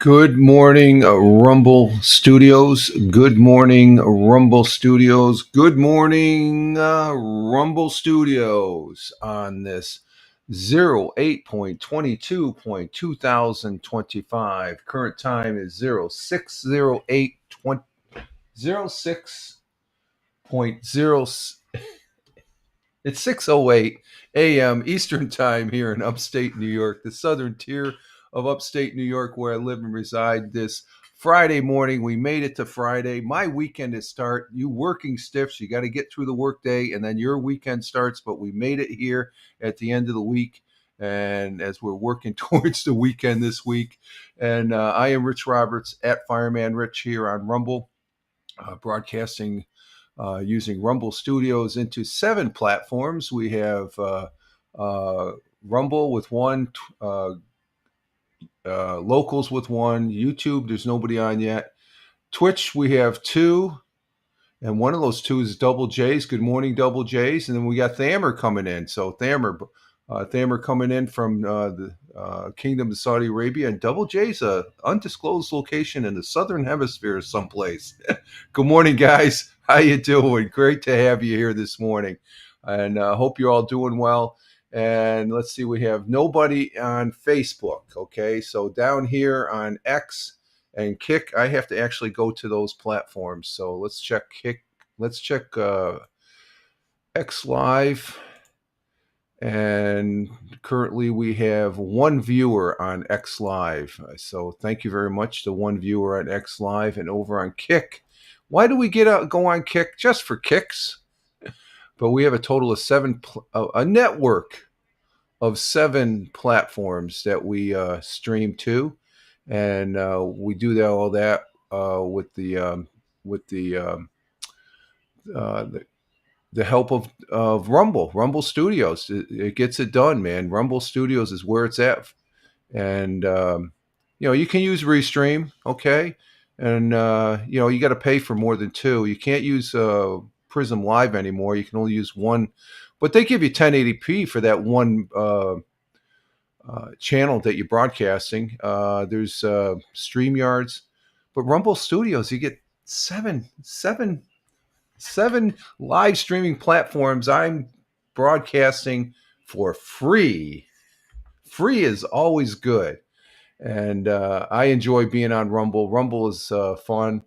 Good morning, Rumble Studios. Good morning, Rumble Studios. Good morning, Rumble Studios on this 08.22.2025. Current time is 060820 It's 6:08 a.m. Eastern Time here in upstate New York, the southern tier of upstate New York where I live and reside. This Friday morning, we made it to Friday. My weekend is start. You working stiffs, you got to get through the workday and then your weekend starts, but we made it here at the end of the week. And as we're working towards the weekend this week, and I am Rich Roberts at Fireman Rich here on Rumble, broadcasting using Rumble Studios into 7 platforms. We have Rumble with one, Locals with one, YouTube, there's nobody on yet. Twitch, we have 2, and one of those 2 is Double J's. Good morning, Double J's. And then we got Thamer coming in. So Thamer coming in from the Kingdom of Saudi Arabia, and Double J's a undisclosed location in the southern hemisphere someplace. Good morning, guys. How you doing? Great to have you here this morning, and hope you're all doing well. And let's see, we have nobody on Facebook. Okay, so down here on X and Kick, I have to actually go to those platforms. So let's check Kick. Let's check X Live. And currently we have 1 viewer on X Live. So thank you very much to 1 viewer on X Live. And over on Kick, why do we go on Kick? Just for kicks. But we have a total of 7, a network of 7 platforms that we stream to, and we do all that with the help of Rumble Studios. It gets it done, man. Rumble Studios is where it's at, and you can use Restream, okay, and you got to pay for more than 2. You can't use Prism Live anymore. You can only use 1, but they give you 1080p for that 1 channel that you're broadcasting. There's StreamYards, but Rumble Studios, you get seven live streaming platforms. I'm broadcasting for free. Free is always good, and I enjoy being on Rumble. Rumble is fun.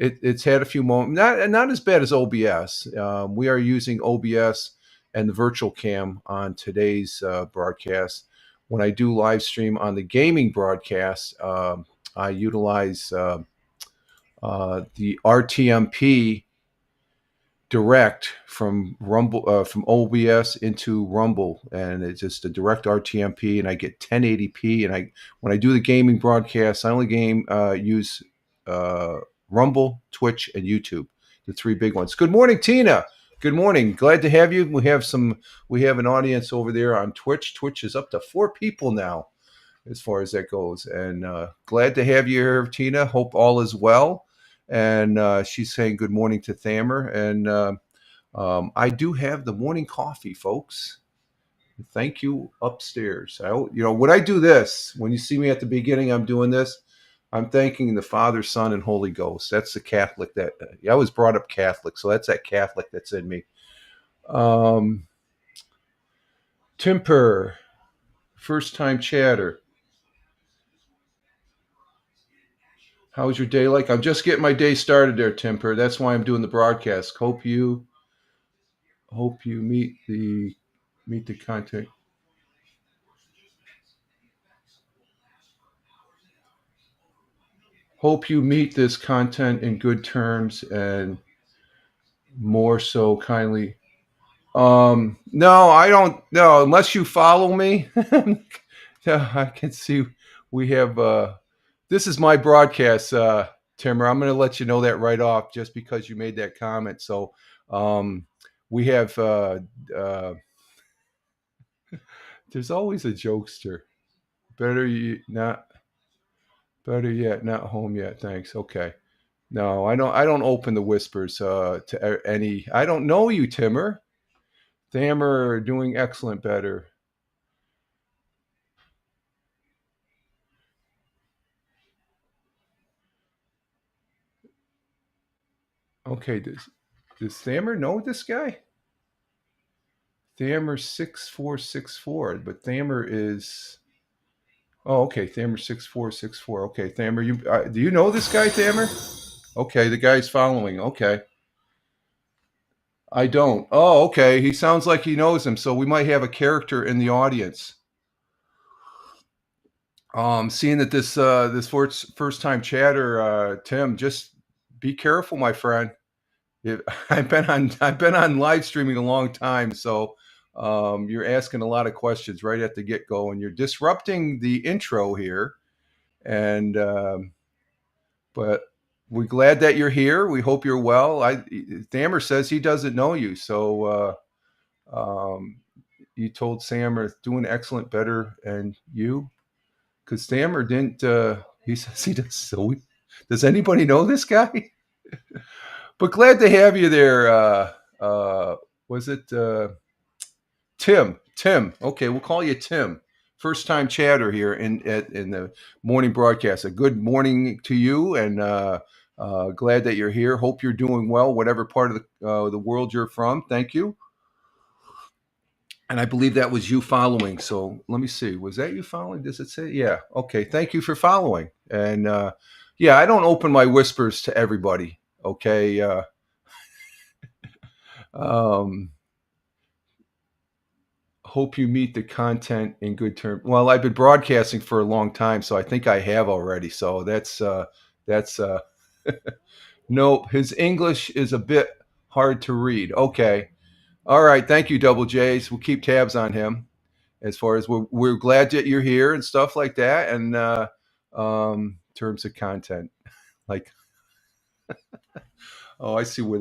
It's had a few moments, not as bad as OBS. We are using OBS and the virtual cam on today's broadcast. When I do live stream on the gaming broadcast, I utilize the RTMP direct from Rumble, from OBS into Rumble, and it's just a direct RTMP, and I get 1080p. And when I do the gaming broadcast, I only use Rumble, Twitch, and YouTube, the 3 big ones. Good morning, Tina. Good morning. Glad to have you. We have an audience over there on Twitch. Twitch is up to 4 people now, as far as that goes. And glad to have you here, Tina. Hope all is well. And she's saying good morning to Thamer. And I do have the morning coffee, folks. Thank you upstairs. When I do this, when you see me at the beginning, I'm doing this. I'm thanking the Father, Son, and Holy Ghost. That's the Catholic that I was brought up Catholic, so that's that Catholic that's in me. Timper, first time chatter. How's your day like? I'm just getting my day started there, Timper. That's why I'm doing the broadcast. Hope you meet the content. Hope you meet this content in good terms and more so kindly. No, I don't. No, unless you follow me. Yeah, I can see we have. This is my broadcast, Timmer. I'm going to let you know that right off, just because you made that comment. So, we have. There's always a jokester. Better you not. Better yet, not home yet. Thanks. Okay. No, I don't. I don't open the whispers to any. I don't know you, Timmer. Thammer doing excellent. Better. Okay, does Thammer know this guy? Thammer 6464, but Thammer is. Oh, okay, Thammer 6464. Okay, Thammer, do you know this guy, Thammer? Okay, the guy's following. Okay. I don't. Oh, okay. He sounds like he knows him, so we might have a character in the audience. Seeing that this first time chatter, Tim, just be careful, my friend. I've been on live streaming a long time, so you're asking a lot of questions right at the get go, and you're disrupting the intro here. And but we're glad that you're here. We hope you're well. Thammer says he doesn't know you, so you told Sammer doing excellent, better, and you, because Thammer didn't. He says he does. So does anybody know this guy? But glad to have you there. Was it Tim? Tim. Okay, we'll call you Tim. First time chatter here in the morning broadcast. A good morning to you, and glad that you're here. Hope you're doing well, whatever part of the world you're from. Thank you. And I believe that was you following. So let me see. Was that you following? Does it say? Yeah. Okay. Thank you for following. And yeah, I don't open my whispers to everybody. Okay. Um, hope you meet the content in good terms. Well, I've been broadcasting for a long time, so I think I have already. So that's nope. His English is a bit hard to read. Okay. All right. Thank you, Double J's. We'll keep tabs on him. As far as we're glad that you're here and stuff like that, and terms of content, like, oh, I see where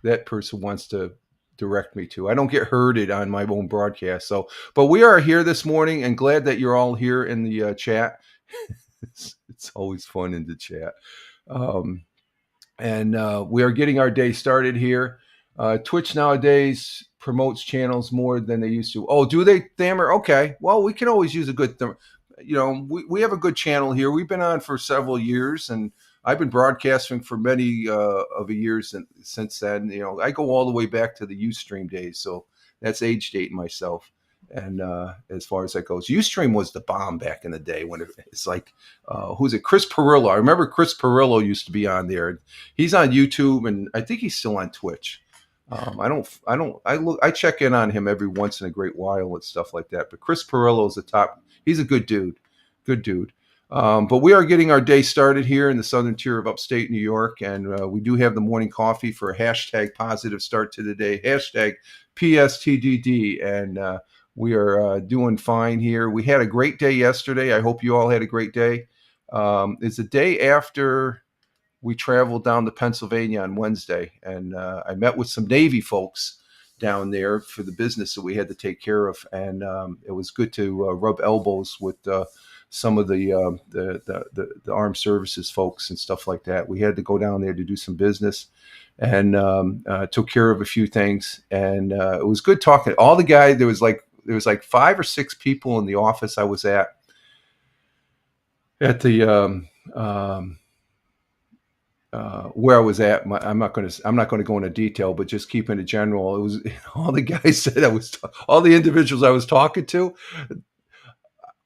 that person wants to direct me to. I don't get herded on my own broadcast. So, but we are here this morning, and glad that you're all here in the chat. It's always fun in the chat, and we are getting our day started here. Twitch nowadays promotes channels more than they used to. Oh, do they, Thammer? Okay. Well, we can always use a good, we have a good channel here. We've been on for several years, and I've been broadcasting for many of the years since then. I go all the way back to the Ustream days, so that's age dating myself. And as far as that goes, Ustream was the bomb back in the day when it's like, who's it? Chris Perillo. I remember Chris Perillo used to be on there. He's on YouTube, and I think he's still on Twitch. I check in on him every once in a great while and stuff like that. But Chris Perillo is the top. He's a good dude. But we are getting our day started here in the southern tier of upstate New York, and we do have the morning coffee for a hashtag positive start to the day, hashtag PSTDD, and we are doing fine here. We had a great day yesterday. I hope you all had a great day. It's the day after we traveled down to Pennsylvania on Wednesday, and I met with some Navy folks down there for the business that we had to take care of, and it was good to rub elbows with some of the armed services folks and stuff like that. We had to go down there to do some business, and took care of a few things, and it was good talking. All the guys, there was like 5 or 6 people in the office I was at the where I was at. I'm not going to go into detail, but just keeping it general. It was all the guys said all the individuals I was talking to.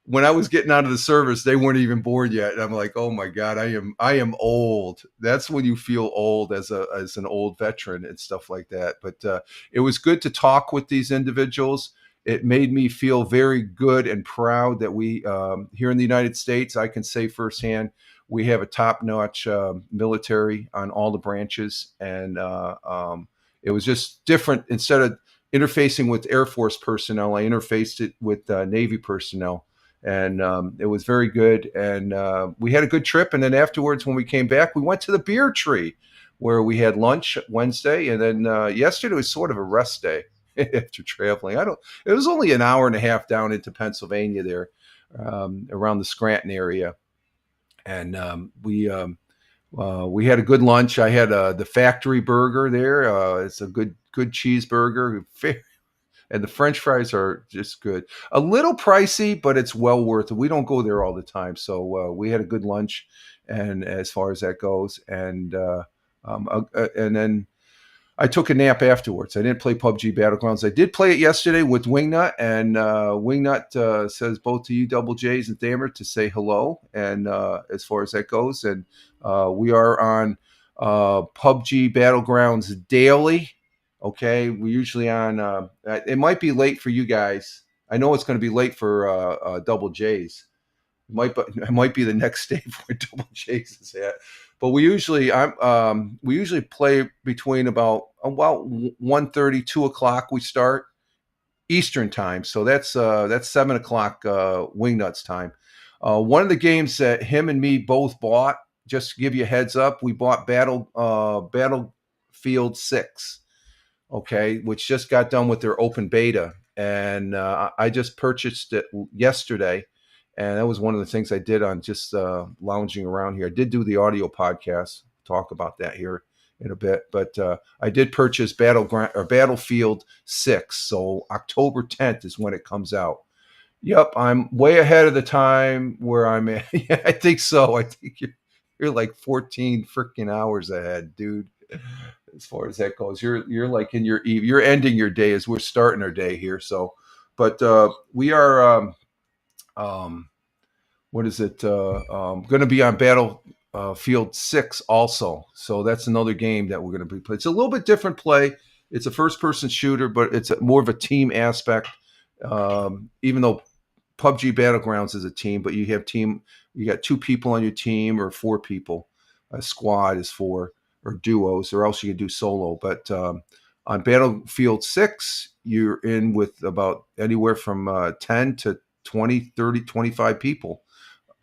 When I was getting out of the service, they weren't even bored yet. And I'm like, oh my God, I am old. That's when you feel old as an old veteran and stuff like that. But it was good to talk with these individuals. It made me feel very good and proud that we here in the United States, I can say firsthand, we have a top-notch military on all the branches, and it was just different. Instead of interfacing with Air Force personnel, I interfaced it with Navy personnel, and it was very good. And we had a good trip. And then afterwards, when we came back, we went to the Beer Tree, where we had lunch Wednesday, and then yesterday was sort of a rest day after traveling. It was only an hour and a half down into Pennsylvania there, around the Scranton area. And we had a good lunch. I had the factory burger there. It's a good cheeseburger, and the French fries are just good. A little pricey, but it's well worth it. We don't go there all the time, so we had a good lunch, and as far as that goes, and And then I took a nap afterwards. I didn't play PUBG Battlegrounds. I did play it yesterday with Wingnut, and Wingnut says both to you, Double J's and Thamer, to say hello. And as far as that goes, and we are on PUBG Battlegrounds daily. Okay, we're usually on. It might be late for you guys. I know it's going to be late for Double J's. It might be the next day for Double J's is at. But we usually play between about 1:30, 2 o'clock. We start Eastern time, so that's 7 o'clock Wingnuts time. One of the games that him and me both bought, just to give you a heads up, we bought Battlefield 6, okay, which just got done with their open beta, and I just purchased it yesterday, and that was one of the things I did on just lounging around here. I did do the audio podcast, talk about that here in a bit, but I did purchase Battlefield 6, so October 10th is when it comes out. Yep, I'm way ahead of the time where I'm at. Yeah, I think so. I think you're like 14 freaking hours ahead, dude. As far as that goes, you're like in your eve. You're ending your day as we're starting our day here. So, but we are what is it? Going to be on Battlefield 6 also. So that's another game that we're going to be playing. It's a little bit different play. It's a first-person shooter, but it's more of a team aspect. Even though PUBG Battlegrounds is a team, but you got 2 people on your team or 4 people. A squad is 4, or duos, or else you can do solo. But on Battlefield 6, you're in with about anywhere from 10 to 20, 30, 25 people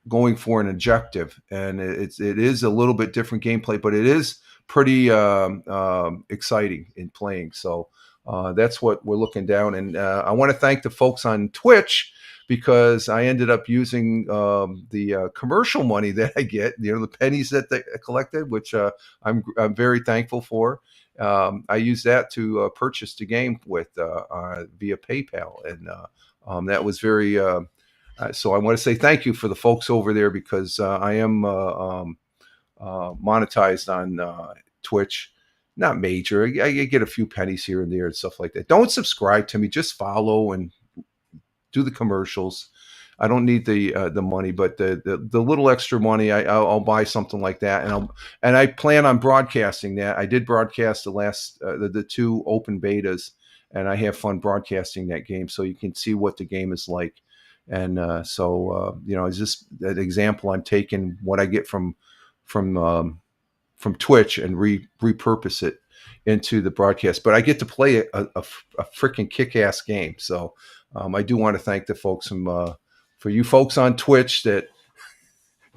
going for an objective. And it is a little bit different gameplay, but it is pretty exciting in playing. So that's what we're looking down. And I want to thank the folks on Twitch, because I ended up using the commercial money that I get, the pennies that they collected, which I'm very thankful for. I used that to purchase the game with via PayPal, and that was very. So I want to say thank you for the folks over there, because I am monetized on Twitch. Not major. I get a few pennies here and there and stuff like that. Don't subscribe to me. Just follow and do the commercials. I don't need the money, but the little extra money, I'll buy something like that, and I plan on broadcasting that. I did broadcast the 2 open betas, and I have fun broadcasting that game, so you can see what the game is like. And it's just an example. I'm taking what I get from Twitch and repurpose it into the broadcast. But I get to play a freaking kick-ass game. So I do want to thank the folks for you folks on Twitch that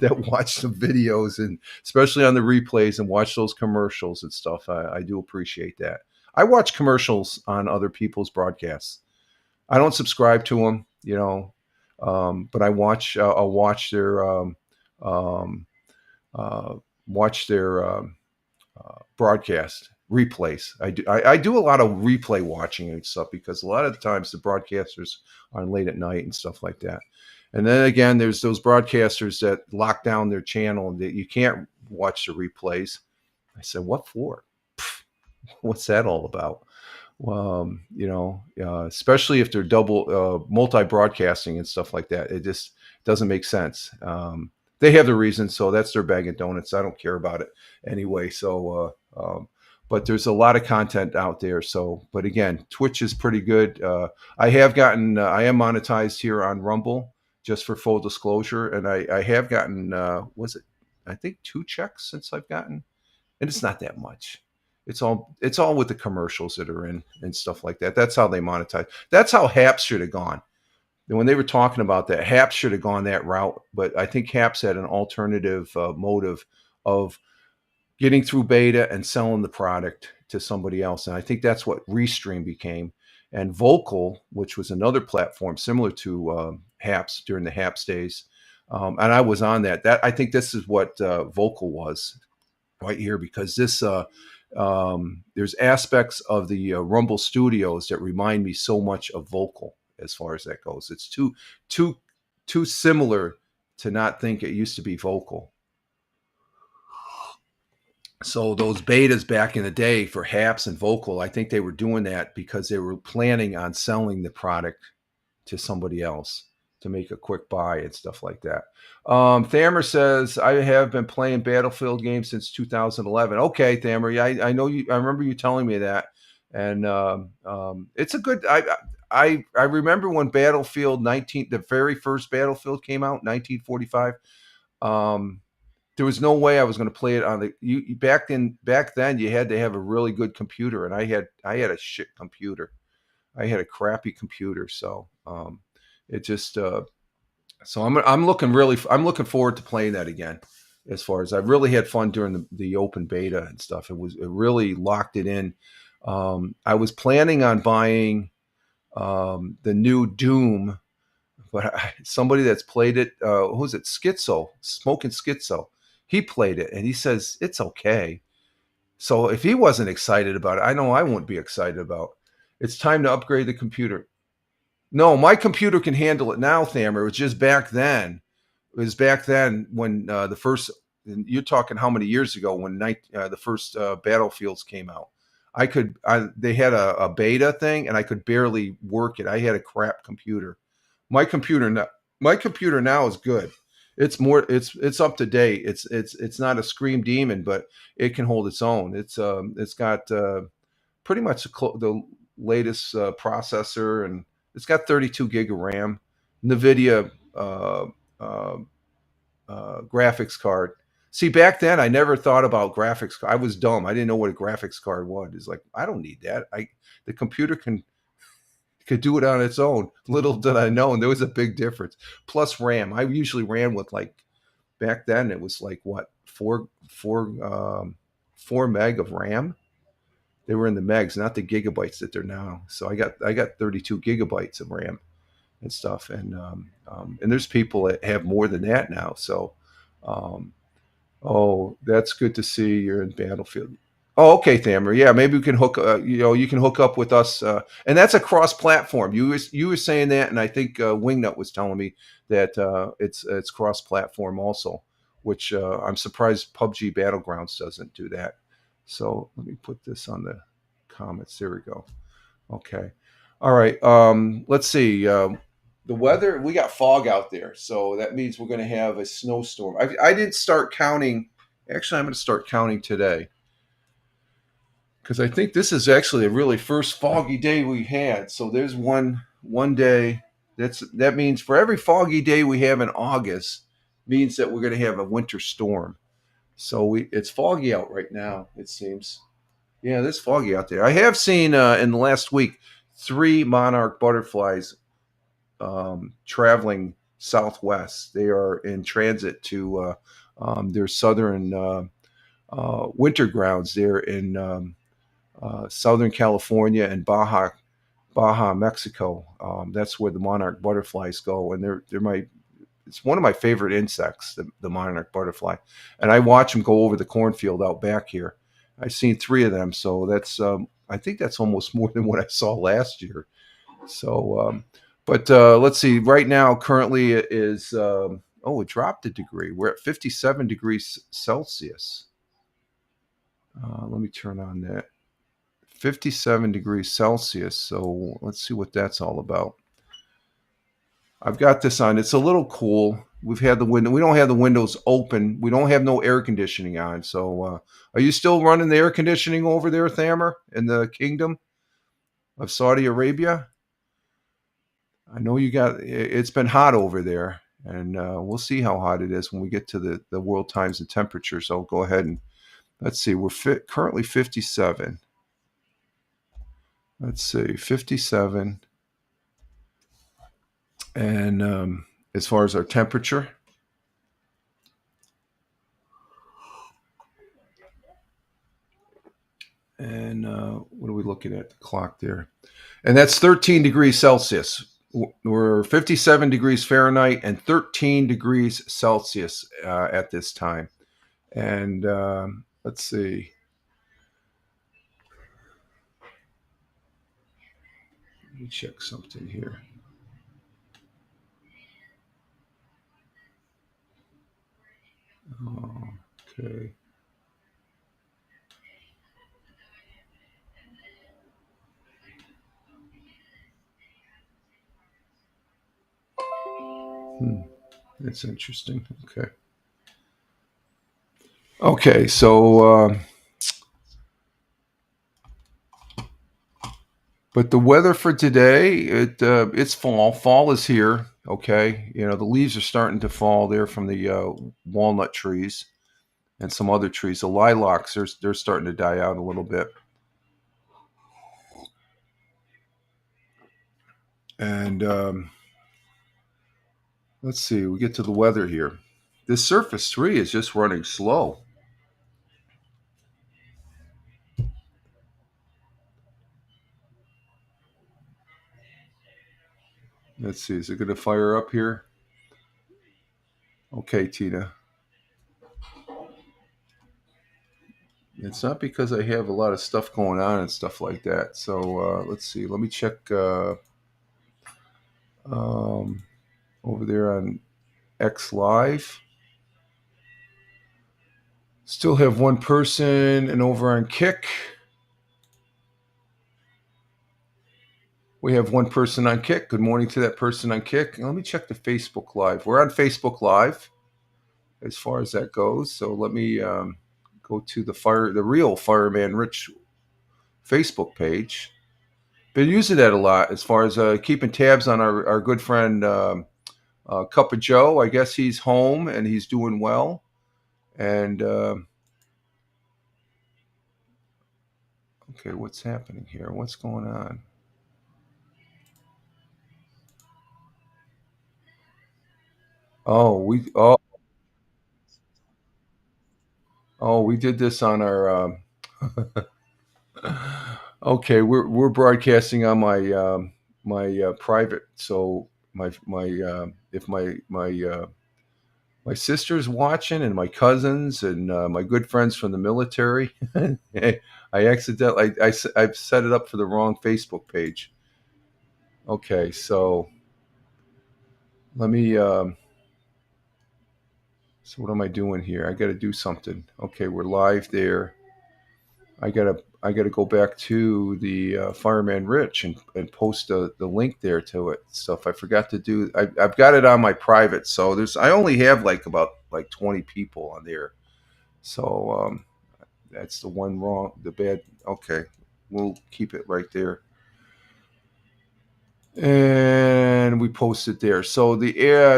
watch some videos, and especially on the replays, and watch those commercials and stuff. I do appreciate that. I watch commercials on other people's broadcasts. I don't subscribe to them, but I watch. I'll watch their broadcast replays. I do a lot of replay watching and stuff, because a lot of the times the broadcasters are on late at night and stuff like that. And then again, there's those broadcasters that lock down their channel and that you can't watch the replays. I said, what for? What's that all about? Especially if they're double multi-broadcasting and stuff like that. It just doesn't make sense. They have the reason, so that's their bag of donuts. I don't care about it anyway. So, but there's a lot of content out there. So, but again, Twitch is pretty good. I am monetized here on Rumble, just for full disclosure, and I have gotten I think 2 checks since I've gotten, and it's not that much. It's all with the commercials that are in and stuff like that. That's how they monetize. That's how Haps should have gone. And when they were talking about that, Haps should have gone that route. But I think Haps had an alternative motive of getting through beta and selling the product to somebody else. And I think that's what Restream became. And Vocal, which was another platform similar to Haps during the Haps days. And I was on that. I think this is what Vocal was right here, because this there's aspects of the Rumble Studios that remind me so much of Vocal as far as that goes. It's too similar to not think it used to be Vocal. So those betas back in the day for Haps and Vocal, I think they were doing that because they were planning on selling the product to somebody else to make a quick buy and stuff like that. Thamer says, I have been playing Battlefield games since 2011. Okay, Thamer, yeah, I know you. I remember you telling me that, and it's a good. I remember when Battlefield 19, the very first Battlefield came out, 1945. Um, there was no way I was going to play it on the back then you had to have a really good computer, and I had a shit computer. I had a crappy computer, so it just so I'm looking forward to playing that again. As far as I really had fun during the open beta and stuff, it really locked it in. I was planning on buying the new Doom, but somebody that's played it, who's it? Schizo, Smoking Schizo. He played it and he says it's okay. So if he wasn't excited about it, I know I wouldn't be excited about. It's time to upgrade the computer. No, my computer can handle it now, Thamer. It was just back then. It was back then when the first. You're talking how many years ago when the first Battlefields came out. They had a beta thing, and I could barely work it. I had a crap computer. My computer now, my computer now is good. It's more. It's up to date. It's not a scream demon, but it can hold its own. It's got pretty much the latest processor, and it's got 32 gig of RAM, NVIDIA uh, graphics card. See, back then I never thought about graphics. I was dumb. I didn't know what a graphics card was. It's like I don't need that. The computer can could do it on its own. Little did I know, and there was a big difference. Plus RAM. I usually ran with like back then it was like what 4 meg of RAM. They were in the megs, not the gigabytes that they're now. So I got 32 gigabytes of RAM and stuff, and there's people that have more than that now. So, um, oh, that's good to see you're in Battlefield. Oh, okay, Thamer. Yeah, maybe we can hook. You can hook up with us, and that's a cross-platform. You were saying that, and I think Wingnut was telling me that it's cross-platform also, which I'm surprised PUBG Battlegrounds doesn't do that. So let me put this on the comments. There we go. Okay. All right. Let's see. The weather, we got fog out there. So that means we're going to have a snowstorm. I didn't start counting. Actually, I'm going to start counting today because I think this is actually a really first foggy day we had. So there's one day. That means for every foggy day we have in August means that we're going to have a winter storm. So it's foggy out right now. It seems. Yeah, it's foggy out there. I have seen in the last week 3 monarch butterflies traveling southwest. They are in transit to their southern winter grounds. They're in Southern California and Baja, Mexico. That's where the monarch butterflies go, and it's one of my favorite insects, the monarch butterfly. And I watch them go over the cornfield out back here. I've seen 3 of them, so that's I think that's almost more than what I saw last year. So, but let's see. Right now, currently it is. Oh, it dropped a degree. We're at 57 degrees Celsius. Let me turn on that. 57 degrees Celsius. So let's see what that's all about. I've got this on. It's a little cool. We've had the window. We don't have the windows open. We don't have no air conditioning on. So, are you still running the air conditioning over there, Thamer, in the Kingdom of Saudi Arabia? I know you got. It's been hot over there, and we'll see how hot it is when we get to the world times and temperature. So go ahead and let's see. We're currently 57. Let's see, 57, and as far as our temperature. And what are we looking at? The clock there. And that's 13 degrees Celsius. We're 57 degrees Fahrenheit and 13 degrees Celsius at this time. And let's see. Let me check something here. Okay. That's interesting. Okay. Okay. So, but the weather for today, it's fall. Fall is here. Okay. The leaves are starting to fall there from the walnut trees and some other trees. The lilacs, they're starting to die out a little bit. And let's see. We get to the weather here. This Surface 3 is just running slow. Let's see. Is it going to fire up here? Okay, Tina. It's not because I have a lot of stuff going on and stuff like that. So let's see. Let me check um, over there on X Live. Still have one person, and over on Kick, we have one person on Kick. Good morning to that person on Kick. Let me check the Facebook Live. We're on Facebook Live as far as that goes. So let me go to the real Fireman Rich Facebook page. Been using that a lot as far as keeping tabs on our good friend Cup of Joe. I guess he's home and he's doing well. And okay, what's happening here? What's going on? Oh, we did this on our. Okay, we're broadcasting on my private. So if my sister's watching and my cousins and my good friends from the military, I accidentally I've set it up for the wrong Facebook page. Okay, so let me. So what am I doing here? I got to do something. Okay, we're live there. I gotta go back to the Fireman Rich and post the link there to it. Stuff I forgot to do. I've got it on my private, so I only have about 20 people on there. So that's the one wrong, the bad. Okay, we'll keep it right there, and we post it there. So the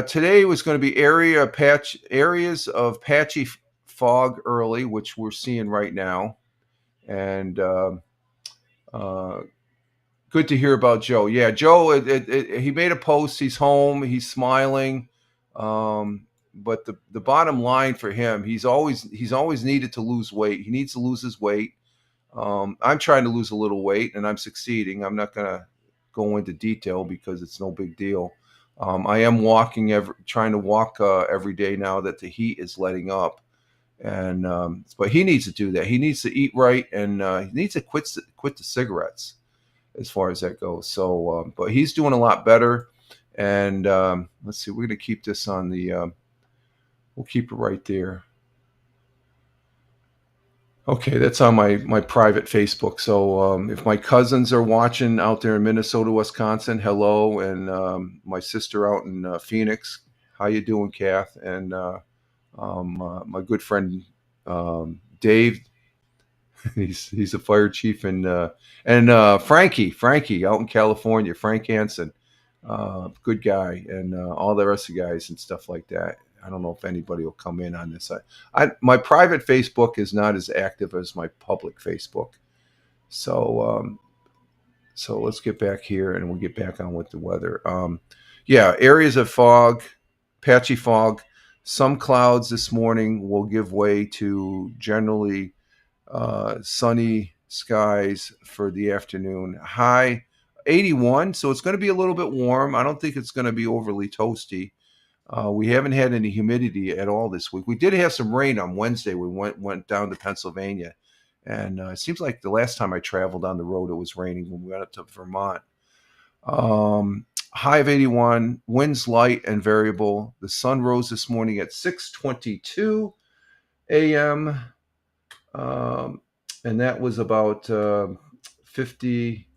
today was going to be areas of patchy fog early, which we're seeing right now, and. Uh, Good to hear about Joe. Yeah, Joe. He made a post. He's home. He's smiling. But the bottom line for him, he's always needed to lose weight. He needs to lose his weight. I'm trying to lose a little weight, and I'm succeeding. I'm not gonna go into detail because it's no big deal. I am trying to walk every day now that the heat is letting up, and but he needs to do that. He needs to eat right, and he needs to quit the cigarettes as far as that goes. So, but he's doing a lot better. And let's see, we're going to keep this on the. We'll keep it right there. Okay, that's on my private Facebook. So if my cousins are watching out there in Minnesota, Wisconsin, hello, and my sister out in Phoenix, how you doing, Kath? And my good friend Dave, he's a fire chief, and Frankie out in California, Frank Hansen, good guy, and all the rest of the guys and stuff like that. I don't know if anybody will come in on this. My private Facebook is not as active as my public Facebook, so let's get back here and we'll get back on with the weather. Yeah, areas of fog, patchy fog. Some clouds this morning will give way to generally sunny skies for the afternoon. High 81, so it's going to be a little bit warm. I don't think it's going to be overly toasty. We haven't had any humidity at all this week. We did have some rain on Wednesday. We went down to Pennsylvania, and it seems like the last time I traveled on the road, it was raining when we went up to Vermont. High of 81, winds light and variable. The sun rose this morning at 6:22 a.m. And that was about 50,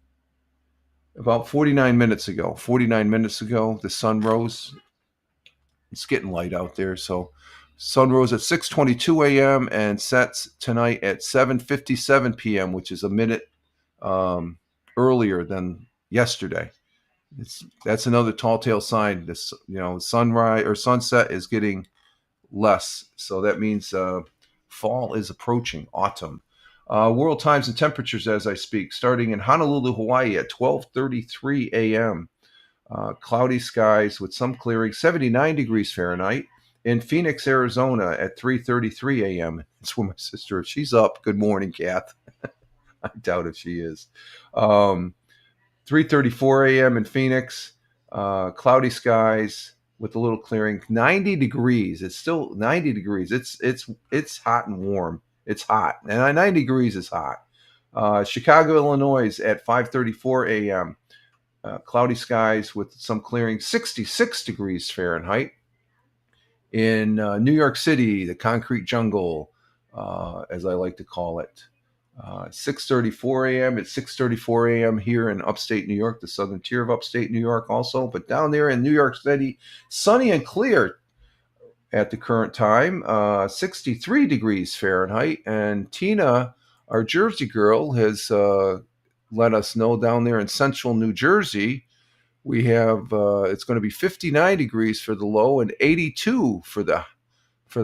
about 49 minutes ago. 49 minutes ago, the sun rose. It's getting light out there. So sun rose at 6:22 a.m. and sets tonight at 7:57 p.m., which is a minute um, earlier than yesterday. That's another tall tale sign. This, sunrise or sunset is getting less, so that means fall is approaching, autumn. World times and temperatures as I speak, starting in Honolulu, Hawaii at 12:33 a.m. Cloudy skies with some clearing, 79 degrees Fahrenheit. In Phoenix, Arizona at 3:33 a.m. It's where my sister, if she's up, good morning, Kath. I doubt if she is. 3:34 a.m. in Phoenix, cloudy skies with a little clearing, 90 degrees. It's still 90 degrees. It's hot and warm. It's hot, and 90 degrees is hot. Chicago, Illinois at 5:34 a.m. Cloudy skies with some clearing, 66 degrees Fahrenheit. In New York City, the concrete jungle, as I like to call it, 6:34 a.m. It's 6:34 a.m. here in upstate New York, the southern tier of upstate New York also. But down there in New York City, sunny and clear at the current time, 63 degrees Fahrenheit. And Tina, our Jersey girl, has let us know down there in central New Jersey, we have it's going to be 59 degrees for the low and 82 for the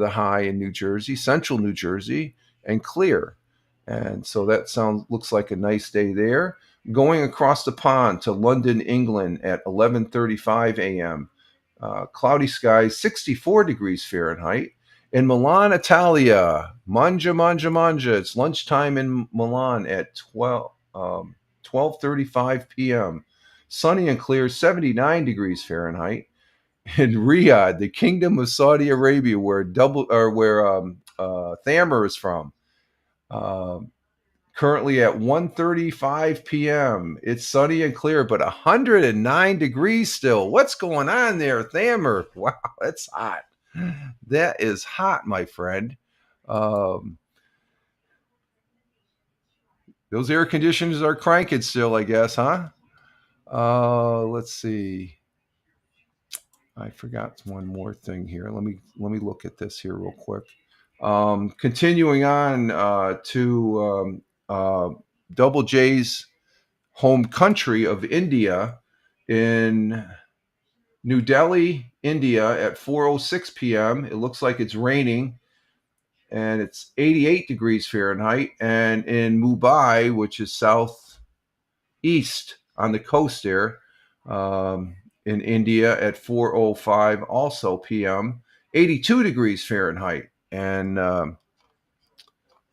high in New Jersey, central New Jersey, and clear. And so that looks like a nice day there. Going across the pond to London, England at 11:35 a.m. Cloudy skies, 64 degrees Fahrenheit. In Milan, Italia, Mangia. It's lunchtime in Milan at 12:35 p.m. Sunny and clear, 79 degrees Fahrenheit. In Riyadh, the Kingdom of Saudi Arabia, where Thammer is from. Currently at 1:35 p.m. It's sunny and clear, but 109 degrees still. What's going on there, Thammer? Wow, that's hot. That is hot, my friend. Those air conditioners are cranking still, I guess, huh? Let's see. I forgot one more thing here. Let me look at this here real quick. Continuing on to Double J's home country of India, in New Delhi, India at 4:06 p.m. It looks like it's raining, and it's 88 degrees Fahrenheit. And in Mumbai, which is southeast on the coast there, in India at 4:05 also p.m., 82 degrees Fahrenheit. And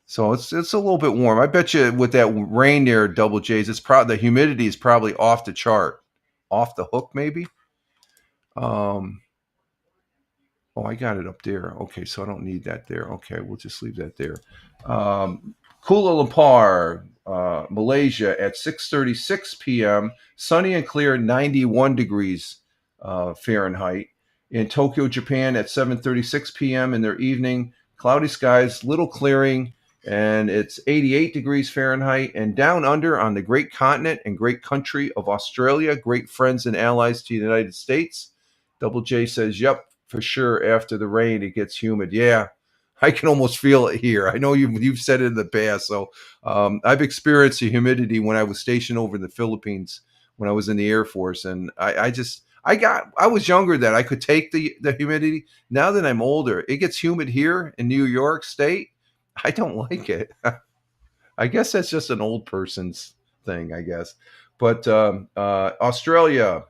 so it's a little bit warm. I bet you with that rain there, Double J's, the humidity is probably off the chart, off the hook maybe. Oh, I got it up there. Okay, so I don't need that there. Okay, we'll just leave that there. Kuala Lumpur, Malaysia at 6:36 p.m. Sunny and clear, 91 degrees Fahrenheit. In Tokyo, Japan at 7:36 p.m. in their evening, cloudy skies, little clearing, and it's 88 degrees Fahrenheit. And down under on the great continent and great country of Australia, great friends and allies to the United States, Double J says, yep, for sure, after the rain, it gets humid. Yeah, I can almost feel it here. I know you've said it in the past. So I've experienced the humidity when I was stationed over in the Philippines when I was in the Air Force. And I was younger then. I could take the humidity. Now that I'm older, it gets humid here in New York State. I don't like it. I guess that's just an old person's thing, I guess. But Australia,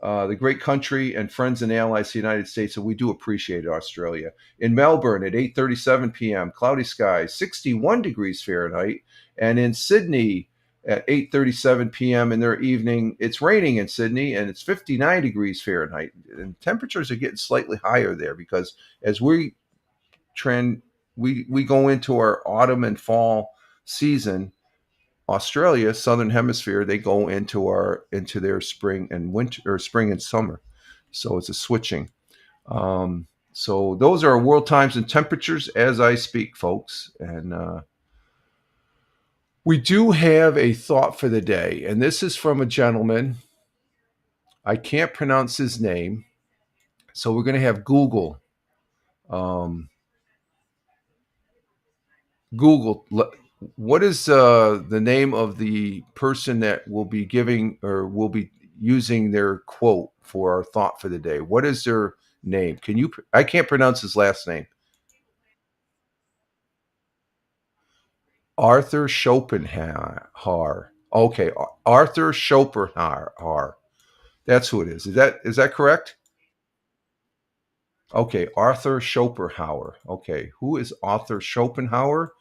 the great country and friends and allies of the United States, so we do appreciate it, Australia. In Melbourne at 8:37 p.m., cloudy skies, 61 degrees Fahrenheit. And in Sydney at 8:37 p.m. in their evening, it's raining in Sydney, and it's 59 degrees Fahrenheit. And temperatures are getting slightly higher there because as we go into our autumn and fall season, Australia, Southern Hemisphere, they go into their spring and winter, or spring and summer. So it's a switching. So those are world times and temperatures as I speak, folks. And we do have a thought for the day, and this is from a gentleman. I can't pronounce his name. So we're going to have Google. Um, Google. What is the name of the person that will be giving or will be using their quote for our thought for the day? What is their name? Can you? I can't pronounce his last name. Arthur Schopenhauer. Okay, Arthur Schopenhauer. That's who it is. Is that correct? Okay, Arthur Schopenhauer. Okay, who is Arthur Schopenhauer?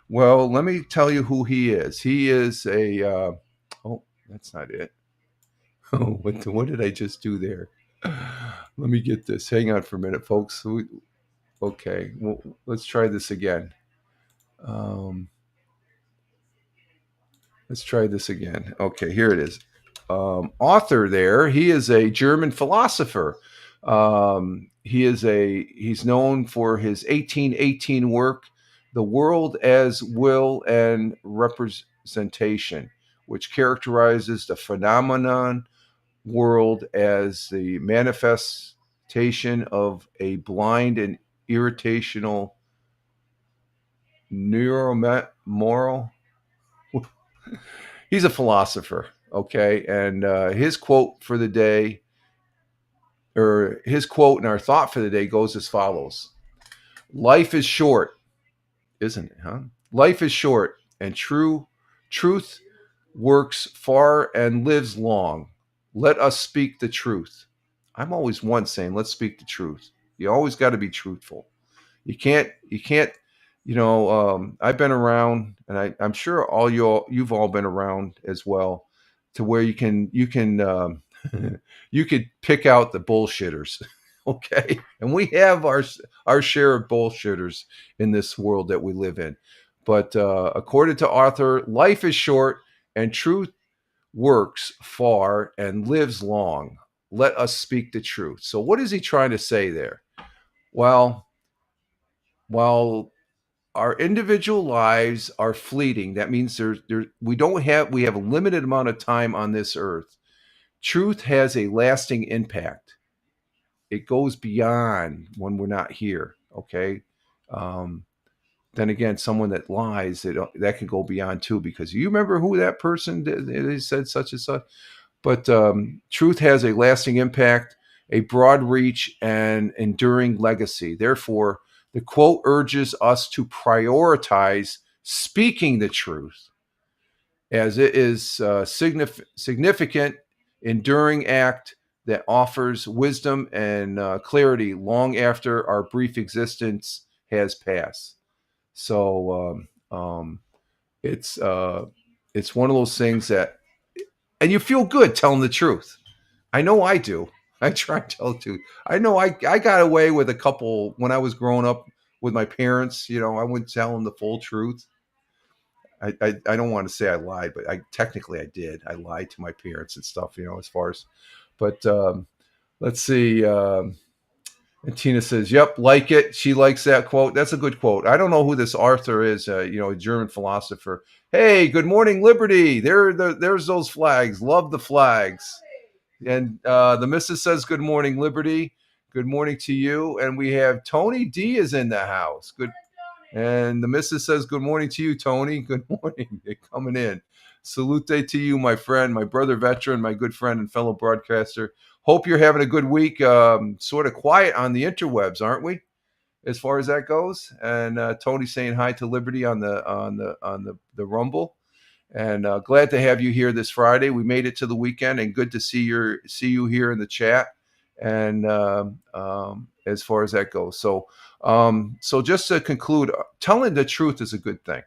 Well, let me tell you who he is. He is a. Oh, that's not it. Oh, what did I just do there? Let me get this. Hang on for a minute, folks. Okay, well, let's try this again. Um, let's try this again. Okay, here it is. Author there. He is a German philosopher. He's known for his 1818 work, The World as Will and Representation, which characterizes the phenomenon world as the manifestation of a blind and irritational neuromoral. He's a philosopher, okay, and his quote for the day, or his quote and our thought for the day, goes as follows: "Life is short, isn't it? Huh? Life is short, and truth works far and lives long. Let us speak the truth." I'm always one saying, "Let's speak the truth." You always got to be truthful. You can't. I've been around, and I'm sure you've all been around as well, to where you can you could pick out the bullshitters, okay? And we have our share of bullshitters in this world that we live in. But according to Arthur, life is short, and truth works far and lives long. Let us speak the truth. So, what is he trying to say there? Well, while our individual lives are fleeting, that means we have a limited amount of time on this earth. Truth has a lasting impact. It goes beyond when we're not here. Okay. Um, then again, someone that lies, that can go beyond too, because you remember who that person did, they said such and such. But truth has a lasting impact, a broad reach, and enduring legacy. Therefore, the quote urges us to prioritize speaking the truth, as it is a significant, enduring act that offers wisdom and clarity long after our brief existence has passed. So it's one of those things that, and you feel good telling the truth. I know I do. I try to tell the truth. I know I got away with a couple when I was growing up with my parents. I wouldn't tell them the full truth. I don't want to say I lied, but technically I did. I lied to my parents and stuff, as far as, but let's see. And Tina says, "Yep, like it." She likes that quote. That's a good quote. I don't know who this Arthur is. A German philosopher. Hey, good morning, Liberty. There's those flags. Love the flags. And the missus says, "Good morning, Liberty. Good morning to you." And we have Tony D is in the house. Good. And the missus says, "Good morning to you, Tony." Good morning. They're coming in. Salute to you, my friend, my brother veteran, my good friend and fellow broadcaster. Hope you're having a good week. Sort of quiet on the interwebs, aren't we? As far as that goes. And Tony saying hi to Liberty on the Rumble. And glad to have you here this Friday. We made it to the weekend, and good to see you here in the chat. And as far as that goes, so just to conclude, telling the truth is a good thing.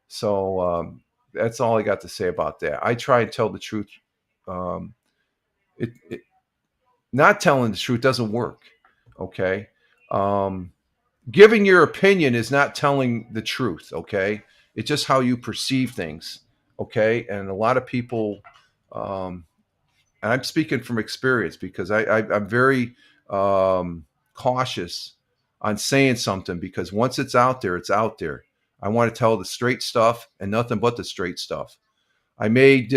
So that's all I got to say about that. I try and tell the truth. Um, it not telling the truth doesn't work. Okay. Um, Giving your opinion is not telling the truth. Okay. It's just how you perceive things. Okay. And a lot of people, um, and I'm speaking from experience, because I'm very cautious on saying something, because once it's out there, it's out there. I want to tell the straight stuff and nothing but the straight stuff. I may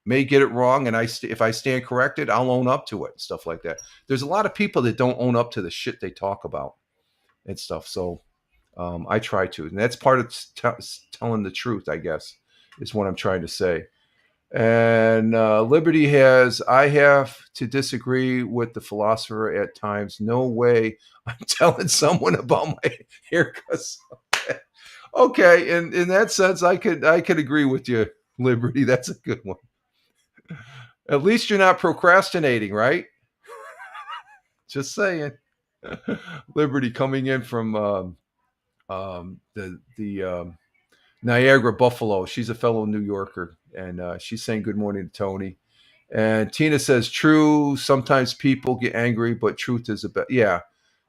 may get it wrong, and if I stand corrected, I'll own up to it and stuff like that. There's a lot of people that don't own up to the shit they talk about and stuff. So I try to, and that's part of telling the truth, I guess, is what I'm trying to say. And Liberty has, I have to disagree with the philosopher at times. No way I'm telling someone about my haircuts. Okay, in that sense, I could agree with you, Liberty. That's a good one. At least you're not procrastinating, right? Just saying. Liberty coming in from the Niagara Buffalo. She's a fellow New Yorker, and she's saying good morning to Tony. And Tina says, "True. Sometimes people get angry, but truth is about yeah,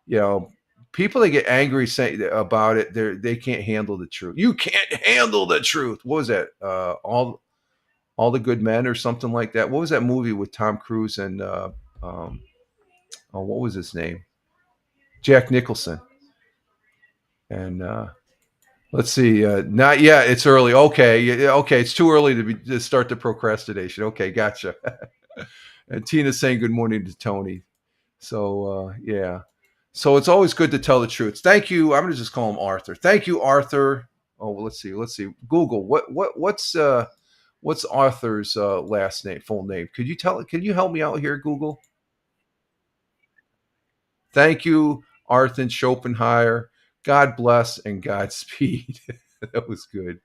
you know." People that get angry about it, they can't handle the truth. You can't handle the truth. What was that? All the Good Men or something like that. What was that movie with Tom Cruise and um, oh, what was his name? Jack Nicholson. And let's see. Not yet. It's early. Okay. Okay. It's too early to start the procrastination. Okay. Gotcha. And Tina's saying good morning to Tony. So, yeah. So it's always good to tell the truth. Thank you. I'm going to just call him Arthur. Thank you, Arthur. Oh, well, let's see. Let's see. Google. What's Arthur's last name, full name? Could you tell? Can you help me out here, Google? Thank you, Arthur Schopenhauer. God bless and Godspeed. That was good.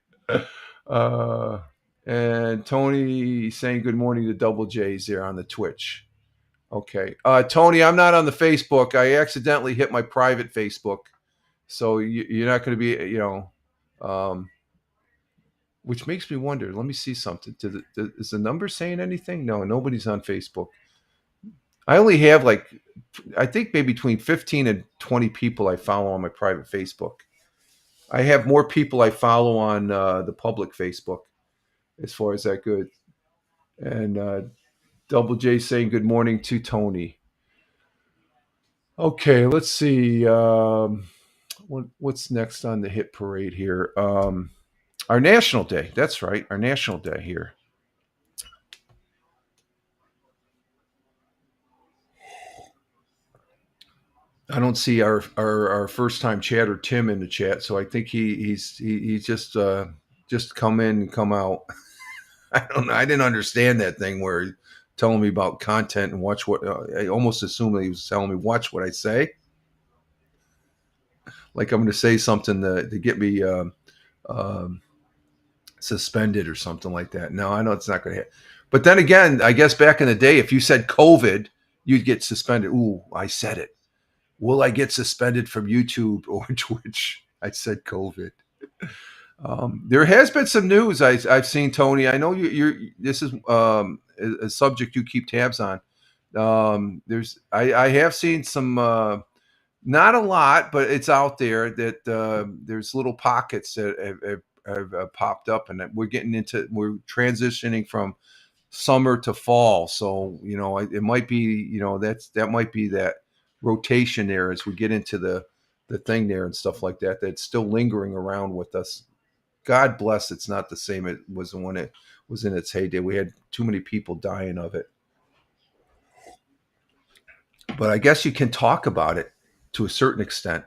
Uh, and Tony saying good morning to Double J's there on the Twitch. Okay. Tony, I'm not on the Facebook. I accidentally hit my private Facebook. So you're not going to be, which makes me wonder. Let me see something. Is the number saying anything? No, nobody's on Facebook. I only have I think maybe between 15 and 20 people I follow on my private Facebook. I have more people I follow on the public Facebook as far as that good. And Double J saying good morning to Tony. Okay, let's see. What's next on the hit parade here? Our National Day. That's right, our National Day here. I don't see our first time chatter Tim in the chat, so I think he's just come in and come out. I don't know. I didn't understand that thing where he telling me about content and watch what. I almost assumed that he was telling me watch what I say. Like I'm going to say something to get me suspended or something like that. No, I know it's not going to happen. But then again, I guess back in the day, if you said COVID, you'd get suspended. Ooh, I said it. Will I get suspended from YouTube or Twitch? I said COVID. There has been some news I've seen, Tony. I know you're this is a subject you keep tabs on. I have seen some, not a lot, but it's out there that there's little pockets that have popped up, and that we're transitioning from summer to fall. So it might be that might be that rotation there as we get into the thing there and stuff like that. That's still lingering around with us. God bless, it's not the same it was when it was in its heyday. We had too many people dying of it. But I guess you can talk about it to a certain extent.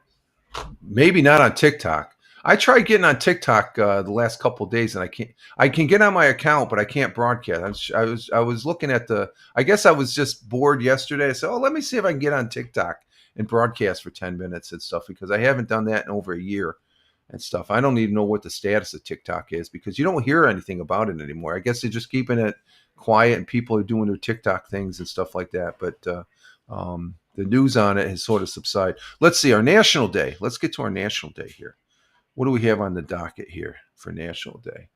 Maybe not on TikTok. I tried getting on TikTok the last couple of days, and I can't. I can get on my account, but I can't broadcast. I was looking at I guess I was just bored yesterday. I said, "Oh, let me see if I can get on TikTok and broadcast for 10 minutes and stuff," because I haven't done that in over a year and stuff. I don't even know what the status of TikTok is because you don't hear anything about it anymore. I guess they're just keeping it quiet and people are doing their TikTok things and stuff like that. But the news on it has sort of subsided. Let's see our National Day. Let's get to our National Day here. What do we have on the docket here for National Day?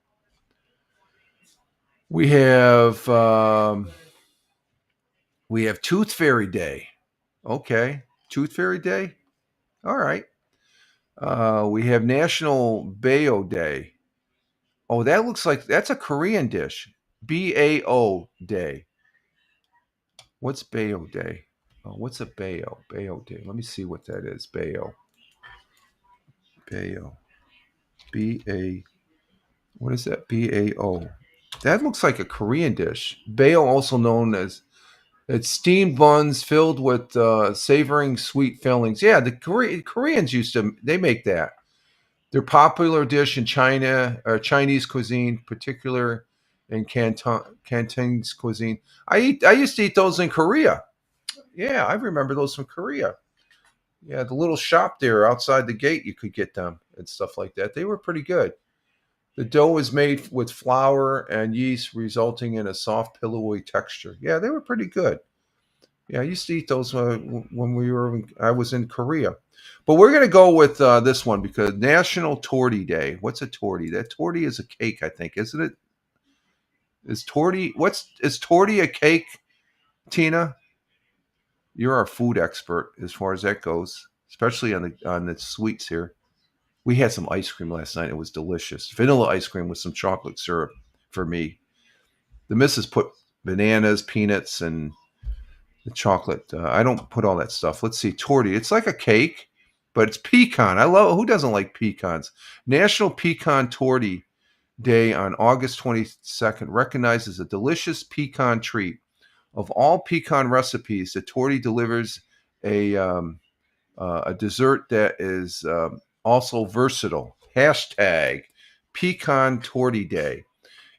We have Tooth Fairy Day. Okay, Tooth Fairy Day. All right. We have National Bao Day. Oh, that looks like that's a Korean dish. Bao Day. What's Bao Day? Oh, what's a Bao? Bao Day. Let me see what that is. Bao. Bao. B-A. What is that? B-A-O. That looks like a Korean dish. Bao, also known as it's steamed buns filled with savoring sweet fillings. Yeah, the Koreans used to they make that. They're popular dish in China or Chinese cuisine, particular in Cantonese cuisine. I used to eat those in Korea. Yeah, I remember those from Korea. Yeah, the little shop there outside the gate, you could get them and stuff like that. They were pretty good. The dough is made with flour and yeast, resulting in a soft, pillowy texture. Yeah, they were pretty good. Yeah, I used to eat those when I was in Korea. But we're gonna go with this one because National Torty Day. What's a torty? That torty is a cake, I think, isn't it? Is torty a cake, Tina? You're our food expert as far as that goes, especially on the sweets here. We had some ice cream last night. It was delicious. Vanilla ice cream with some chocolate syrup for me. The missus put bananas, peanuts, and the chocolate. I don't put all that stuff. Let's see, torty. It's like a cake, but it's pecan. I love. Who doesn't like pecans? National Pecan Torty Day on August 22nd recognizes a delicious pecan treat. Of all pecan recipes, the torty delivers a dessert that is also versatile. Hashtag Pecan Torty Day.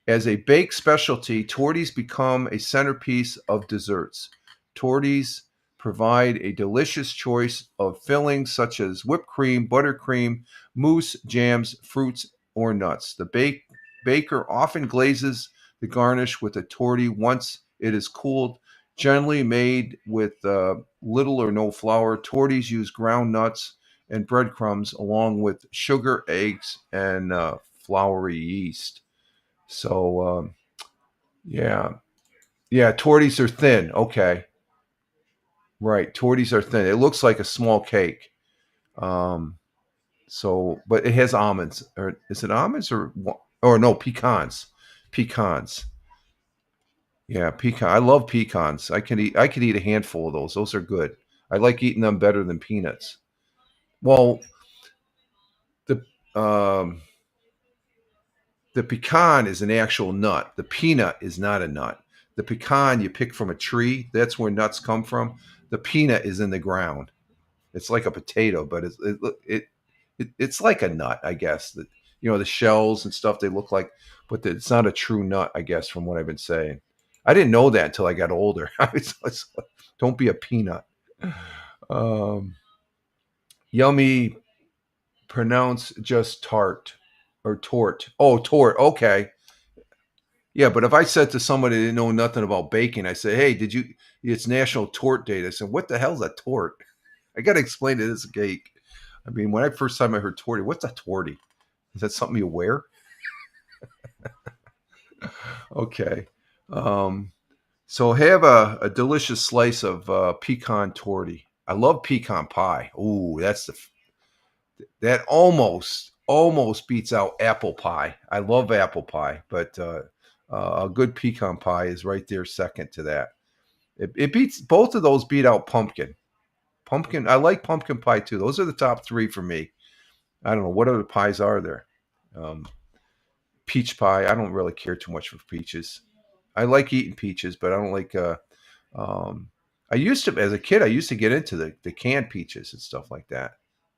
As a baked specialty, torties become a centerpiece of desserts. Torties provide a delicious choice of fillings such as whipped cream, buttercream, mousse, jams, fruits, or nuts. The baker often glazes the garnish with a torty once it is cooled. Generally made with little or no flour, torties use ground nuts and breadcrumbs along with sugar, eggs, and floury yeast. So, yeah. Yeah, torties are thin. Okay. Right. Torties are thin. It looks like a small cake. Um, but it has almonds. Or is it almonds or no, pecans. Pecans. Yeah, pecan. I love pecans. I could eat a handful of those. Those are good. I like eating them better than peanuts. Well, the um the pecan is an actual nut. The peanut is not a nut. The pecan you pick from a tree. That's where nuts come from. The peanut is in the ground. It's like a potato, but it's like a nut, I guess. The shells and stuff they look like, but it's not a true nut, I guess, from what I've been saying. I didn't know that until I got older. Don't be a peanut. Um, Yummy, pronounce just tart or tort. Oh, tort. Okay. Yeah, but if I said to somebody that didn't know nothing about baking, I said, "Hey, did you? It's National Tort Day." They said, "What the hell's a tort?" I got to explain it as a cake. I mean, when I first time I heard torty, what's a torty? Is that something you wear? Okay. Um, so have a delicious slice of pecan torty. I love pecan pie. Ooh, that almost beats out apple pie. I love apple pie, but a good pecan pie is right there second to that. It beats both of those. Beat out pumpkin. Pumpkin. I like pumpkin pie too. Those are the top three for me. I don't know what other pies are there. Um, Peach pie. I don't really care too much for peaches. I like eating peaches, but I don't like. Um, I used to, as a kid, I used to get into the canned peaches and stuff like that.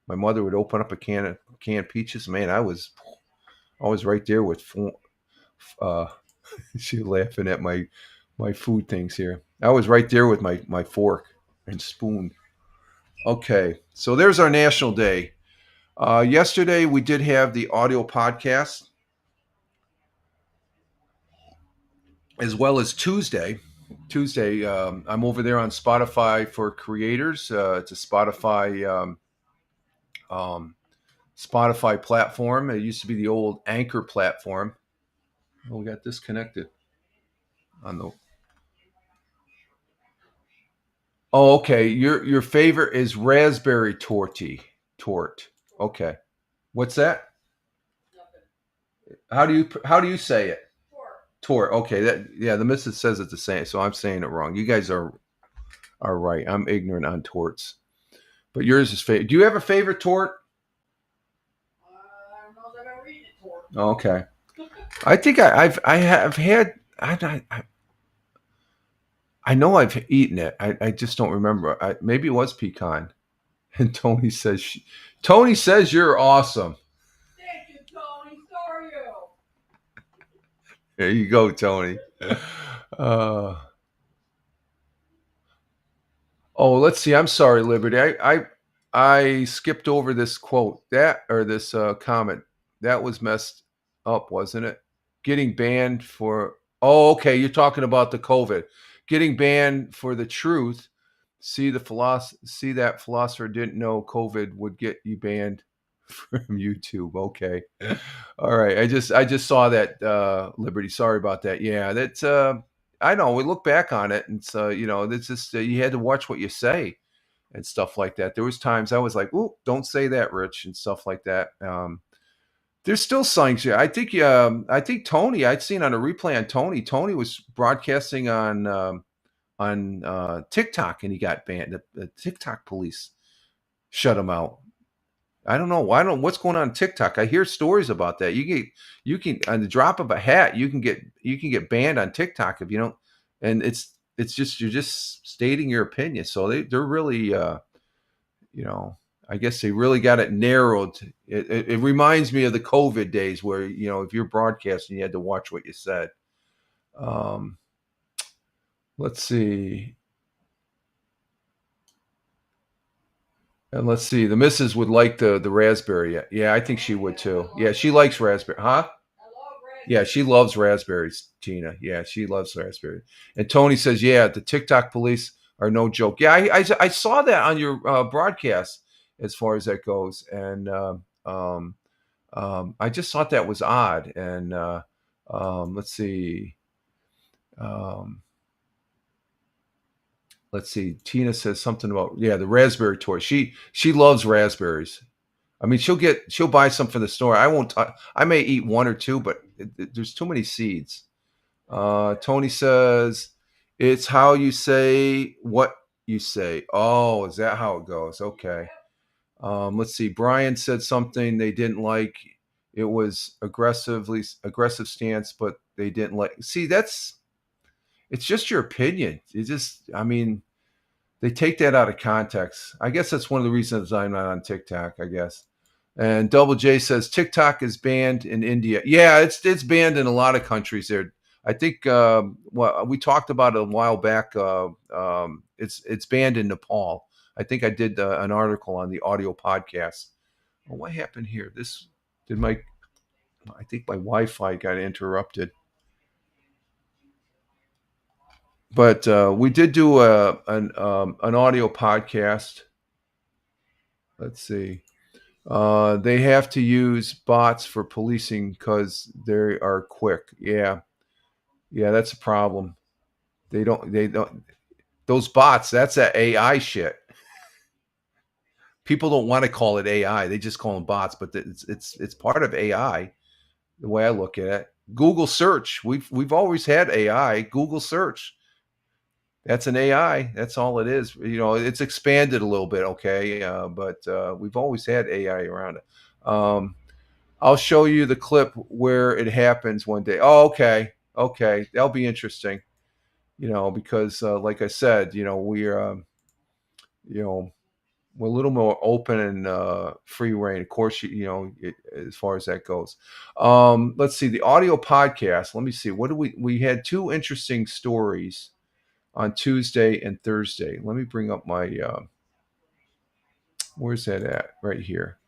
My mother would open up a can of canned peaches. Man, I was always right there with. Uh, she laughing at my food things here. I was right there with my fork and spoon. Okay, so there's our national day. Yesterday we did have the audio podcast as well as Tuesday. Tuesday, I'm over there on Spotify for creators. It's a um, Spotify platform. It used to be the old Anchor platform. Oh, we got disconnected on the. Oh, okay. Your favorite is raspberry tort. Okay. What's that? How do you say it? Tort. Okay. That yeah. The missus says it the same, so I'm saying it wrong. You guys are right. I'm ignorant on torts. But yours is favorite. Do you have a favorite tort? I don't know that I read it tort. Okay. I think I have had I know I've eaten it. I just don't remember. Maybe it was pecan. And Tony says you're awesome. Thank you, Tony. So are you. There you go, Tony. Uh, oh, let's see. I'm sorry, Liberty. I skipped over this quote that or this comment. That was messed up, wasn't it? Getting banned for. Oh, okay. You're talking about the COVID. Getting banned for the truth. See that philosopher didn't know COVID would get you banned from YouTube. Okay. All right. I just saw that Liberty. Sorry about that. Yeah, that's I know. We look back on it and it's that's just you had to watch what you say and stuff like that. There was times I was like, "Ooh, don't say that, Rich," and stuff like that. There's still signs here. I think Tony. I'd seen on a replay on Tony. Tony was broadcasting on TikTok and he got banned. The TikTok police shut him out. I don't know. I don't. What's going on TikTok? I hear stories about that. You can on the drop of a hat, you can get banned on TikTok if you don't. And it's just you're just stating your opinion. So they're really you know, I guess they really got it narrowed. It reminds me of the COVID days where if you're broadcasting, you had to watch what you said. Um, let's see. And let's see. The missus would like the raspberry. Yeah, I think she would too. Yeah, she likes raspberry. Huh? Yeah, she loves raspberries, Tina. Yeah, she loves raspberries. And Tony says, yeah, the TikTok police are no joke. Yeah, I saw that on your broadcast as far as that goes. And I just thought that was odd. And let's see. Um, let's see. Tina says something about the raspberry toy. She loves raspberries. I mean, she'll buy some from the store. I won't. I may eat one or two, but there's too many seeds. Tony says it's how you say what you say. Oh, is that how it goes? Okay. Let's see. Brian said something they didn't like. It was aggressive stance, but they didn't like. See, it's just your opinion. I mean, they take that out of context. I guess that's one of the reasons I'm not on TikTok. I guess. And Double J says TikTok is banned in India. Yeah, it's banned in a lot of countries there. I think well, we talked about it a while back. It's banned in Nepal. I think I did an article on the audio podcast. Well, what happened here? I think my Wi-Fi got interrupted. But we did do an audio podcast. Let's see. They have to use bots for policing because they are quick. Yeah, that's a problem. They don't. Those bots. That's that AI shit. People don't want to call it AI. They just call them bots, but it's part of AI. The way I look at it, Google search. We've always had AI. Google search. That's an AI. That's all it is. It's expanded a little bit, okay, but we've always had AI around it. I'll show you the clip where it happens one day. Oh, okay, that'll be interesting. Because like I said, you know, we're a little more open and free reign. Of course, as far as that goes. Let's see the audio podcast. Let me see. What do we had two interesting stories on Tuesday and Thursday. Let me bring up my where's that at? Right here.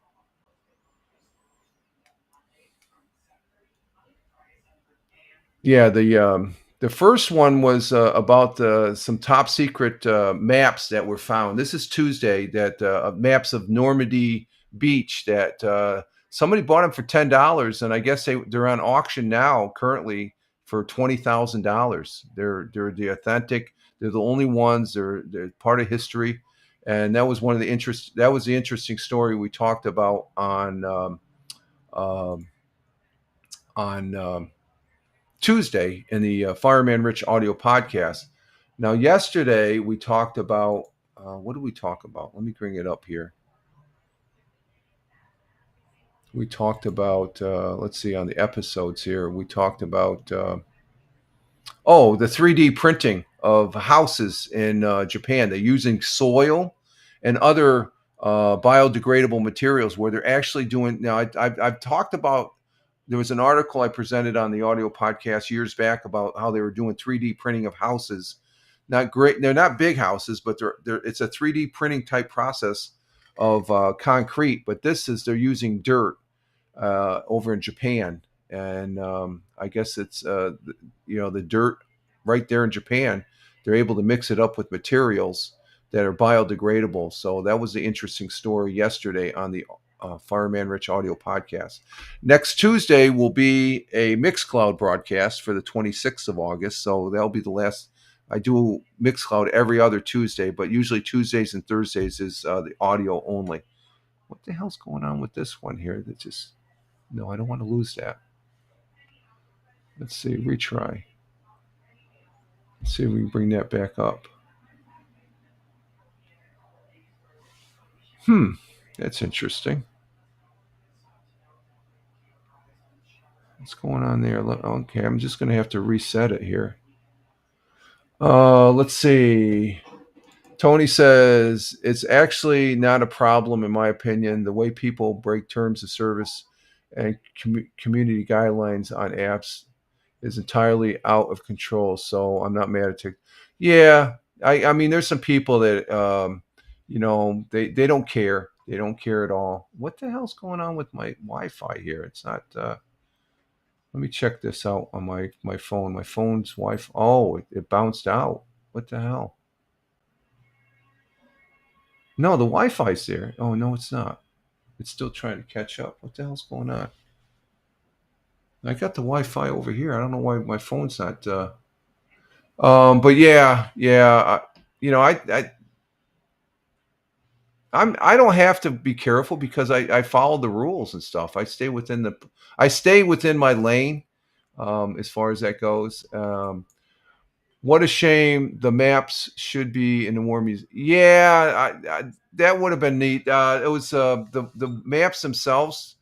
Yeah, the first one was about some top secret maps that were found. This is Tuesday. That maps of Normandy Beach that somebody bought them for $10, and I guess they're on auction now currently for $20,000. They're the authentic. They're the only ones. They're part of history, and that was one of the interest. That was the interesting story we talked about um, on Tuesday in the Fireman Rich audio podcast. Now, yesterday we talked about what did we talk about? Let me bring it up here. We talked about, let's see, on the episodes here, we talked about, the 3D printing of houses in Japan. They're using soil and other biodegradable materials where they're actually doing. Now, I've talked about. There was an article I presented on the audio podcast years back about how they were doing 3D printing of houses. Not great. They're not big houses, but it's a 3D printing type process of concrete. But they're using dirt over in Japan, and I guess it's the dirt right there in Japan. They're able to mix it up with materials that are biodegradable. So that was the interesting story yesterday on the Fireman Rich audio podcast. Next Tuesday will be a Mixcloud broadcast for the 26th of August. So that'll be the last. I do Mixcloud every other Tuesday, but usually Tuesdays and Thursdays is the audio only. What the hell's going on with this one here? That just no, I don't want to lose that. Let's see, retry. Let's see if we can bring that back up. That's interesting. What's going on there? Okay, I'm just going to have to reset it here. Let's see. Tony says it's actually not a problem, in my opinion. The way people break terms of service and community guidelines on apps is entirely out of control. So I'm not mad at it. Yeah, I mean, there's some people that they don't care. They don't care at all. What the hell's going on with my Wi-Fi here? It's not. Let me check this out on my phone. My phone's Wi-Fi. Oh, it bounced out. What the hell? No, the Wi-Fi's there. Oh no, it's not. It's still trying to catch up. What the hell's going on? I got the Wi-Fi over here. I don't know why my phone's not. But yeah. I don't have to be careful because I follow the rules and stuff. I stay within my lane as far as that goes. What a shame. The maps should be in the War Museum. Yeah, that would have been neat. It was the maps themselves.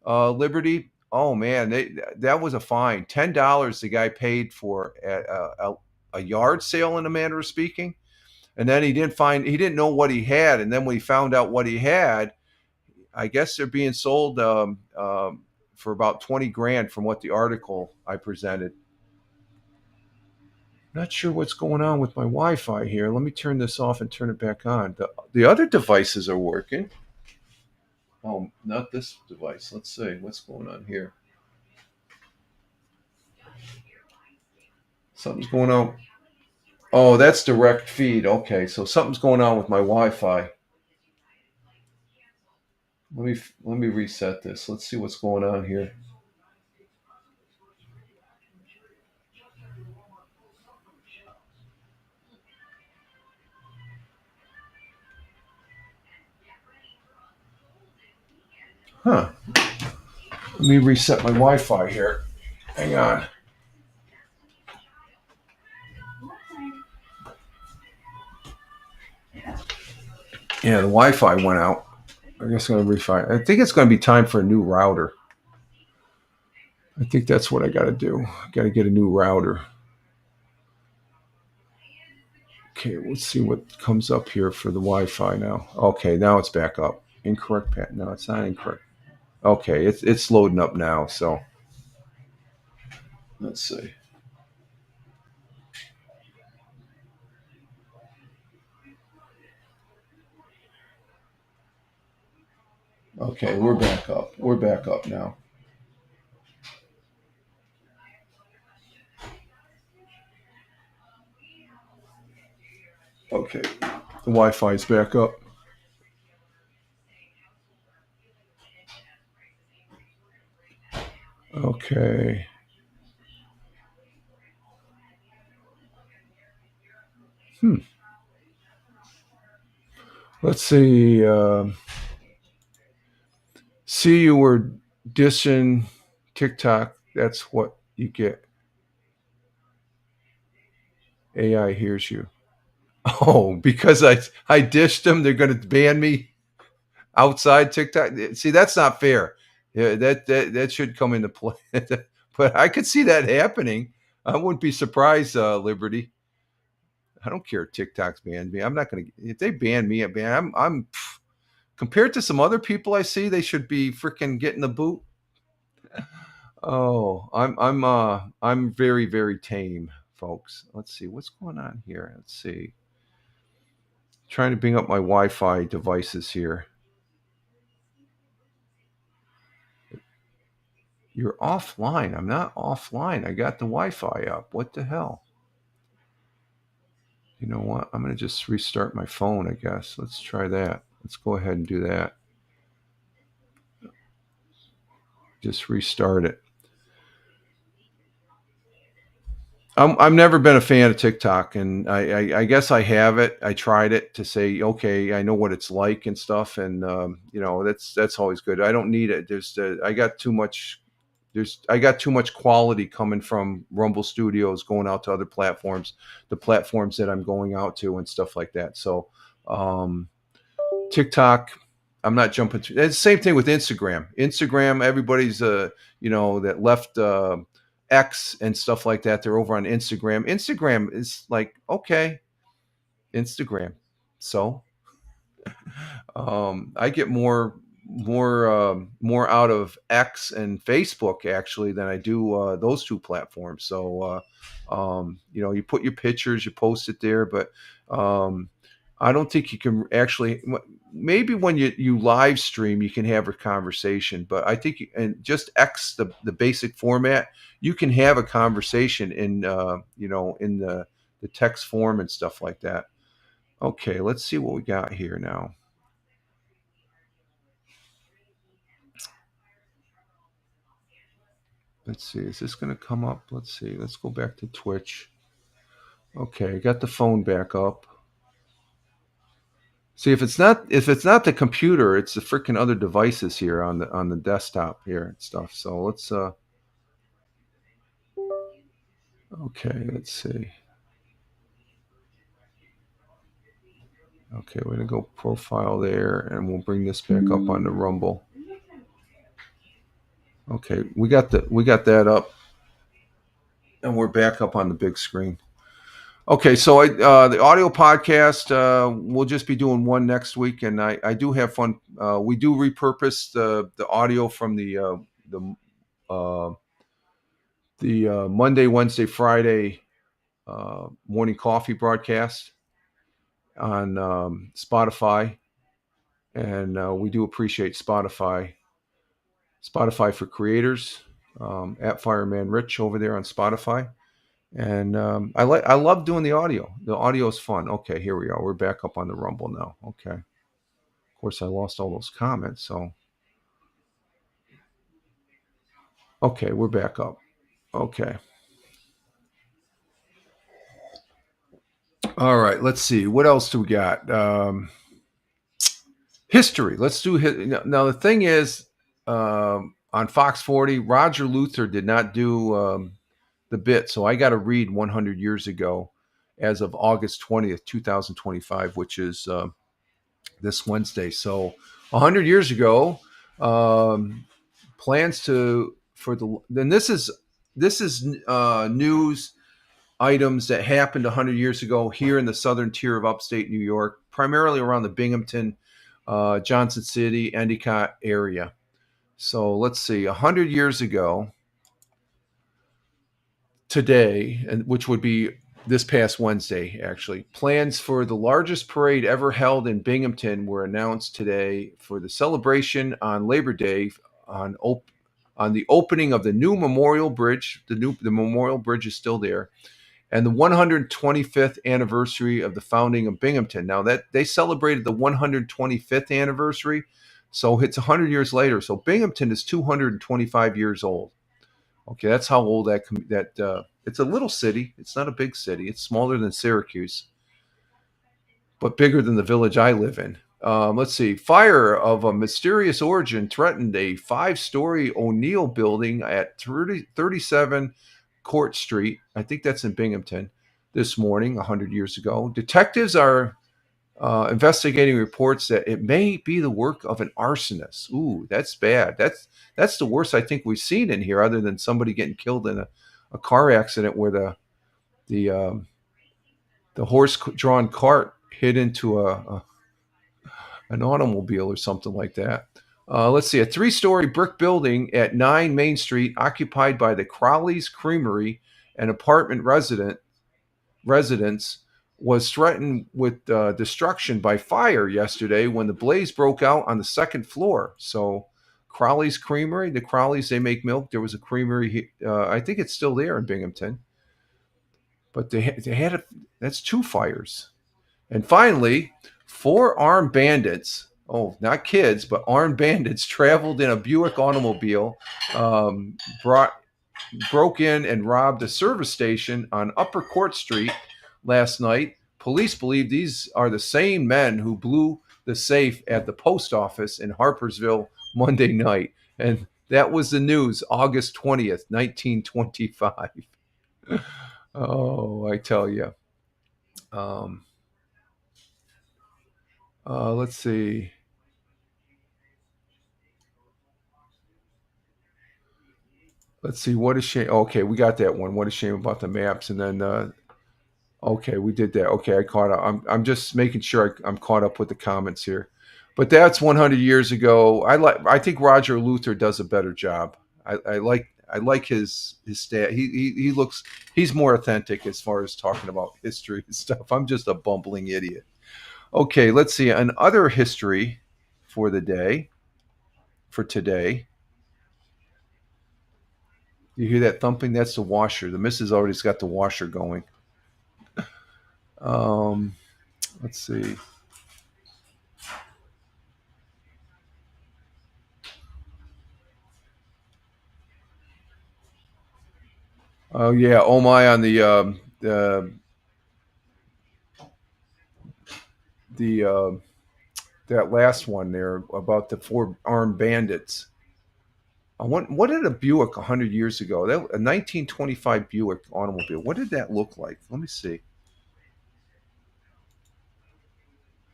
Liberty. Oh man, that was a fine. $10 the guy paid for at a yard sale, in a manner of speaking. And then he didn't know what he had. And then when he found out what he had, I guess they're being sold for about 20 grand from what the article I presented. Not sure what's going on with my Wi-Fi here. Let me turn this off and turn it back on. The other devices are working. Oh, not this device. Let's see what's going on here. Something's going on. Oh, that's direct feed. Okay, so something's going on with my Wi-Fi. Let me reset this. Let's see what's going on here. Huh. Let me reset my Wi-Fi here. Hang on. Yeah, the Wi-Fi went out. I guess I'm going to refine. I think it's going to be time for a new router. I think that's what I got to do. I got to get a new router. Okay, let's see what comes up here for the Wi-Fi now. Okay, now it's back up. Incorrect path. No, it's not incorrect. Okay, it's loading up now. So let's see. Okay, we're back up. We're back up now. Okay, the Wi-Fi is back up. Okay. Let's see. See, you were dissing TikTok. That's what you get. AI hears you. Oh, because I dished them, they're going to ban me outside TikTok. See, that's not fair. Yeah, that should come into play. But I could see that happening. I wouldn't be surprised, Liberty. I don't care if TikTok's banned me. I'm not gonna if they ban me, compared to some other people I see, they should be freaking getting the boot. Oh, I'm very, very tame, folks. Let's see what's going on here. Let's see. Trying to bring up my Wi-Fi devices here. You're offline. I'm not offline. I got the Wi-Fi up. What the hell? You know what? I'm going to just restart my phone, I guess. Let's try that. Let's go ahead and do that. Just restart it. I've never been a fan of TikTok, and I guess I have it. I tried it to say, okay, I know what it's like and stuff, and that's always good. I don't need it. I got too much. I got too much quality coming from Rumble Studios going out to other platforms, the platforms that I'm going out to and stuff like that. So TikTok, I'm not jumping to. It's the same thing with Instagram. Instagram, everybody's that left X and stuff like that. They're over on Instagram. Instagram is like, okay, Instagram. So I get more out of X and Facebook actually than I do those two platforms. So you put your pictures, you post it there, but I don't think you can actually. Maybe when you live stream, you can have a conversation, but I think and just X the basic format, you can have a conversation in in the text form and stuff like that. Okay, let's see what we got here now. Let's see, is this going to come up? Let's see. Let's go back to Twitch. Okay, I got the phone back up. See, if it's not the computer, it's the freaking other devices here on the desktop here and stuff. So let's okay, let's see. Okay, we're gonna go profile there, and we'll bring this back up on the Rumble. Okay, we got that up, and we're back up on the big screen. Okay, so the audio podcast, we'll just be doing one next week, and I do have fun. We do repurpose the audio from the Monday, Wednesday, Friday morning coffee broadcast on Spotify, and we do appreciate Spotify for Creators at Fireman Rich over there on Spotify. And I love doing the audio. The audio is fun. Okay, here we are. We're back up on the Rumble now. Okay. Of course, I lost all those comments. So, okay, we're back up. Okay. All right. Let's see. What else do we got? History. Let's do now. The thing is, on Fox 40, Roger Luther did not do the bit, so I got to read 100 years ago, as of August 20th, 2025, which is this Wednesday. So 100 years ago, plans then this is news items that happened 100 years ago here in the southern tier of upstate New York, primarily around the Binghamton, Johnson City, Endicott area. So let's see, 100 years ago today, and which would be this past Wednesday, actually, plans for the largest parade ever held in Binghamton were announced today for the celebration on Labor Day on the opening of the new Memorial Bridge. The Memorial Bridge is still there, and the 125th anniversary of the founding of Binghamton. Now that they celebrated the 125th anniversary, so it's 100 years later. So Binghamton is 225 years old. Okay, that's how old that it's a little city. It's not a big city. It's smaller than Syracuse, but bigger than the village I live in. Let's see. Fire of a mysterious origin threatened a 5-story O'Neill building at 37 Court Street. I think that's in Binghamton this morning, 100 years ago. Detectives are investigating reports that it may be the work of an arsonist. Ooh, that's bad. That's the worst I think we've seen in here, other than somebody getting killed in a car accident where the the horse-drawn cart hit into an automobile or something like that. Let's see, a three-story brick building at 9 Main Street, occupied by the Crowley's Creamery and apartment residents, was threatened with destruction by fire yesterday when the blaze broke out on the second floor. So, Crowley's Creamery, the Crowleys, they make milk. There was a creamery. I think it's still there in Binghamton, but they had that's two fires. And finally, four armed bandits. Oh, not kids, but armed bandits traveled in a Buick automobile, um, brought broke in and robbed a service station on Upper Court Street last night. Police believe these are the same men who blew the safe at the post office in Harpersville Monday night. And that was the news, August 20th, 1925. Oh, I tell you. Um, let's see. Let's see. What a shame. Okay, we got that one. What a shame about the maps. And then okay, we did that. Okay, I caught up. I'm just making sure I'm caught up with the comments here. But that's 100 years ago. I think Roger Luther does a better job. I like his stat. He looks he's more authentic as far as talking about history and stuff. I'm just a bumbling idiot. Okay, let's see. Another history for the day for today. You hear that thumping? That's the washer. The missus already's got the washer going. Um, let's see. Oh yeah, oh my on the that last one there about the four armed bandits. What did a Buick 100 years ago? That a 1925 Buick automobile. What did that look like? Let me see.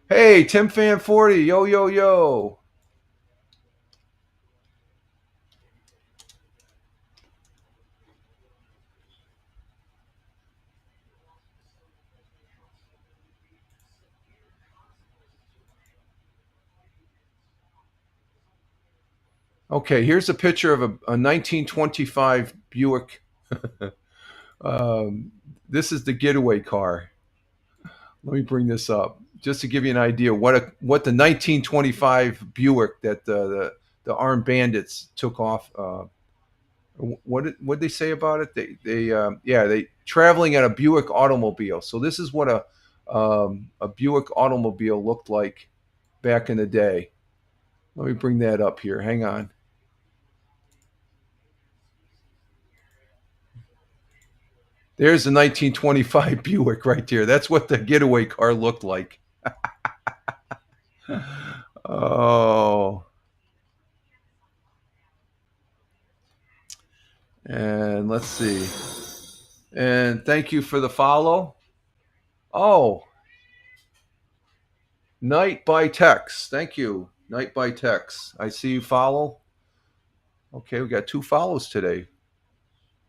Hey, Tim Fan 40, yo yo yo. Okay, here's a picture of a 1925 Buick. um, this is the getaway car. Let me bring this up just to give you an idea what the 1925 Buick that the armed bandits took off. What did they say about it? They traveling at a Buick automobile. So this is what a Buick automobile looked like back in the day. Let me bring that up here. Hang on. There's the 1925 Buick right there. That's what the getaway car looked like. Oh, and let's see. And thank you for the follow. Oh, Night by Text. Thank you, Night by Text. I see you follow. Okay, we got two follows today.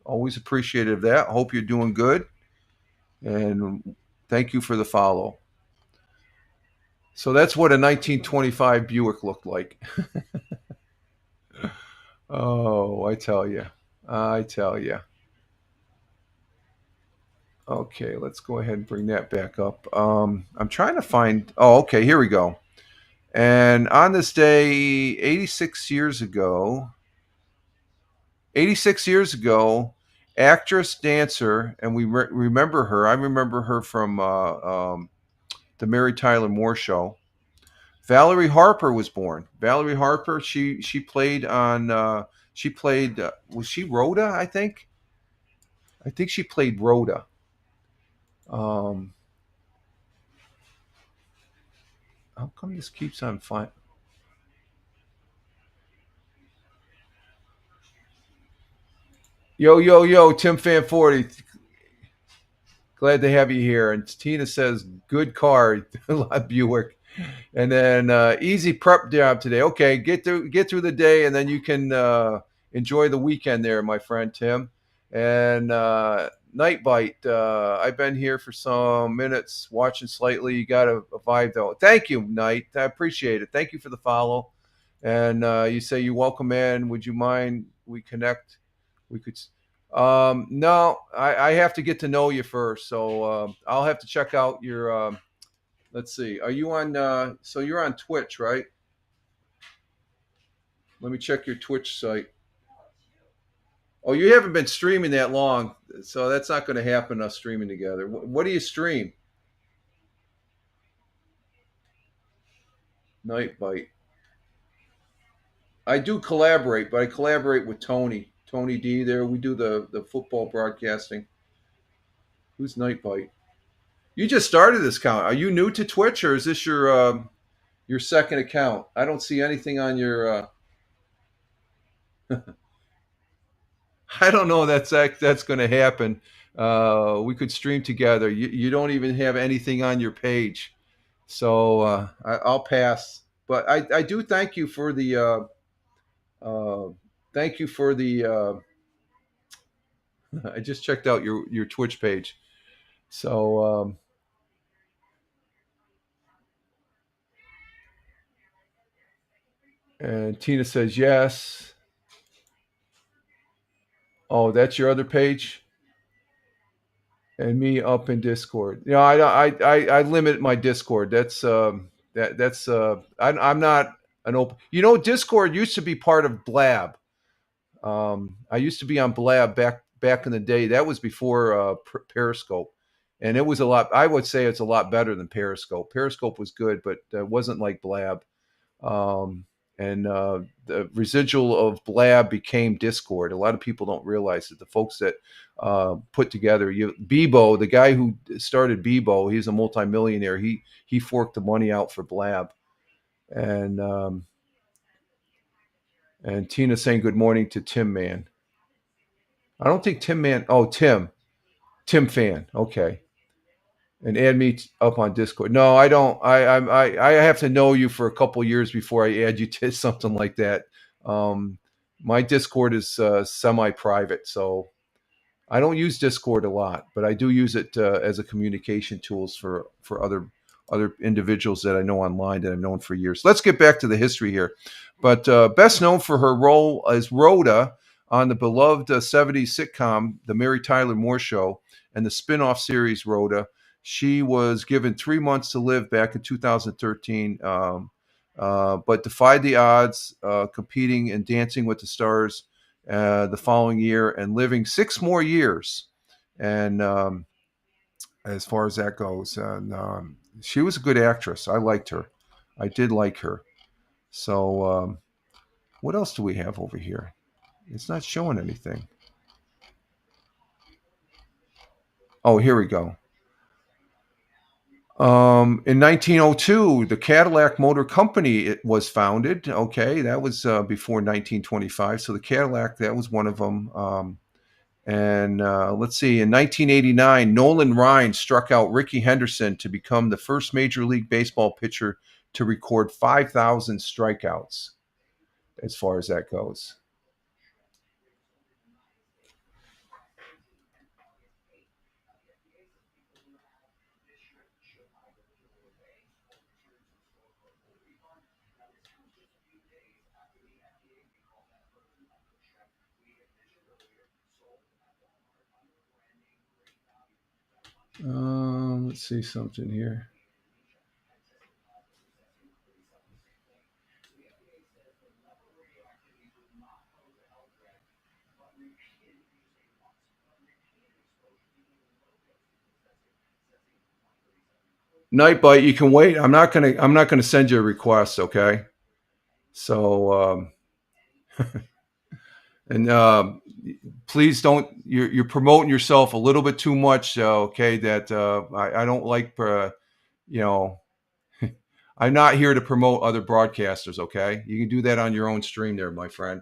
Always appreciative of that. Hope you're doing good. And thank you for the follow. So that's what a 1925 Buick looked like. Oh, I tell you. I tell you. Okay, let's go ahead and bring that back up. I'm trying to find. Oh, okay, here we go. And on this day, 86 years ago, actress, dancer, and we remember her. I remember her from the Mary Tyler Moore Show. Valerie Harper was born. Valerie Harper. She played on. She played. Was she Rhoda? I think. I think she played Rhoda. Um, how come this keeps on fine? Yo yo yo, Tim Fan 40. Glad to have you here. And Tina says, good car, Buick. And then easy prep job today. Okay, get through the day, and then you can enjoy the weekend there, my friend Tim. And Night Bite. I've been here for some minutes, watching slightly. You got a vibe though. Thank you, Night. I appreciate it. Thank you for the follow. And you say you welcome in. Would you mind we connect? We could. No, I have to get to know you first, so I'll have to check out your. Let's see. Are you on? So you're on Twitch, right? Let me check your Twitch site. Oh, you haven't been streaming that long, so that's not going to happen. Us streaming together. What do you stream? Night Bite. I do collaborate, but I collaborate with Tony D. There, we do the football broadcasting. Who's Night Bite? You just started this account. Are you new to Twitch, or is this your second account? I don't see anything on your. I don't know that's going to happen. We could stream together. You don't even have anything on your page, so I'll pass. But I do thank you for the thank you for the. I just checked out your Twitch page, so and Tina says yes. Oh, that's your other page. And me up in Discord. You know, I limit my Discord. I'm not an open. You know, Discord used to be part of Blab. I used to be on Blab back in the day. That was before Periscope, and it was a lot. I would say it's a lot better than Periscope. Periscope was good, but it wasn't like Blab. Um, and the residual of Blab became Discord. A lot of people don't realize that the folks that put together Bebo, the guy who started Bebo, he's a multimillionaire. He forked the money out for Blab, and and Tina saying good morning to Tim Man. I don't think Tim Man. Oh, Tim Fan. Okay, and add me up on Discord. No, I don't. I have to know you for a couple years before I add you to something like that. Um, my Discord is semi-private, so I don't use Discord a lot, but I do use it as a communication tools for other individuals that I know online that I've known for years. Let's get back to the history here. But best known for her role as Rhoda on the beloved 70s sitcom The Mary Tyler Moore Show and the spin-off series Rhoda, she was given 3 months to live back in 2013, but defied the odds, competing and Dancing with the Stars the following year and living 6 more years. And as far as that goes, and she was a good actress. I liked her. I did like her. So what else do we have over here? It's not showing anything. Oh, here we go. In 1902, the Cadillac Motor Company it was founded. Okay, that was before 1925. So the Cadillac, that was one of them. And let's see, in 1989, Nolan Ryan struck out Rickey Henderson to become the first Major League Baseball pitcher to record 5,000 strikeouts, as far as that goes. Let's see something here. Nightbite, you can wait. I'm not gonna send you a request, okay? So and please don't. You're promoting yourself a little bit too much, okay? That I don't like. You know, I'm not here to promote other broadcasters, okay? You can do that on your own stream, there, my friend.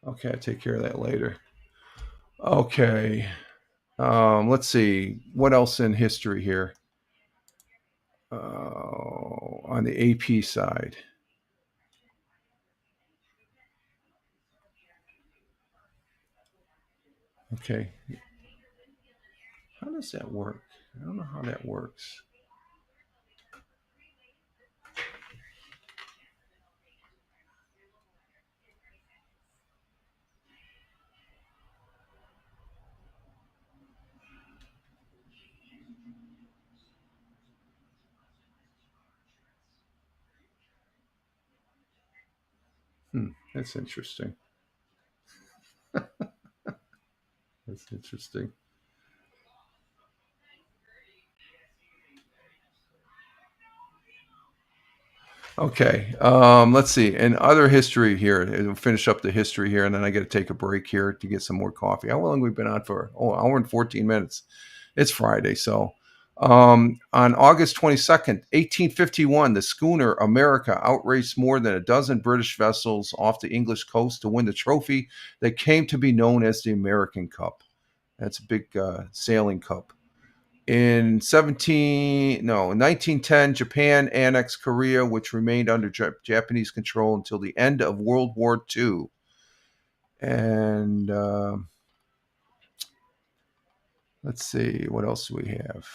Okay, I'll take care of that later. Okay. Let's see. What else in history here? On the AP side. Okay. How does that work? I don't know how that works. That's interesting. That's interesting. Okay. Let's see. And other history here. We'll finish up the history here, and then I got to take a break here to get some more coffee. How long have we been on for? Oh, an hour and 14 minutes. It's Friday. So on August 22nd, 1851, the schooner America outraced more than a dozen British vessels off the English coast to win the trophy that came to be known as the American Cup. That's a big sailing cup. In 1910, Japan annexed Korea, which remained under Japanese control until the end of World War II. And let's see, what else do we have?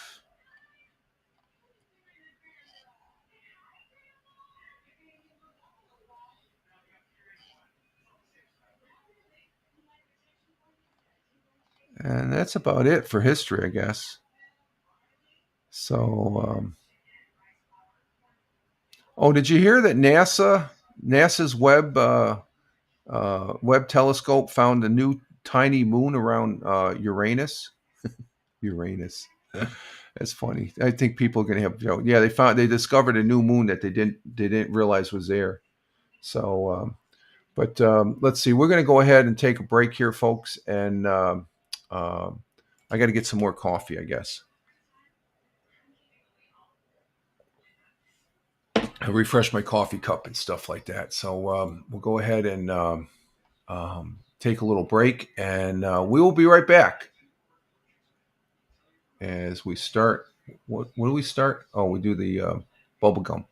And that's about it for history, I guess. So, did you hear that NASA's Webb telescope found a new tiny moon around Uranus? Uranus. That's funny. I think people are going to have, they discovered a new moon that they didn't realize was there. So, let's see. We're going to go ahead and take a break here, folks, and I got to get some more coffee, I guess. I refresh my coffee cup and stuff like that. So we'll go ahead and take a little break, and we will be right back as we start. What do we start? Oh, we do the bubble gum.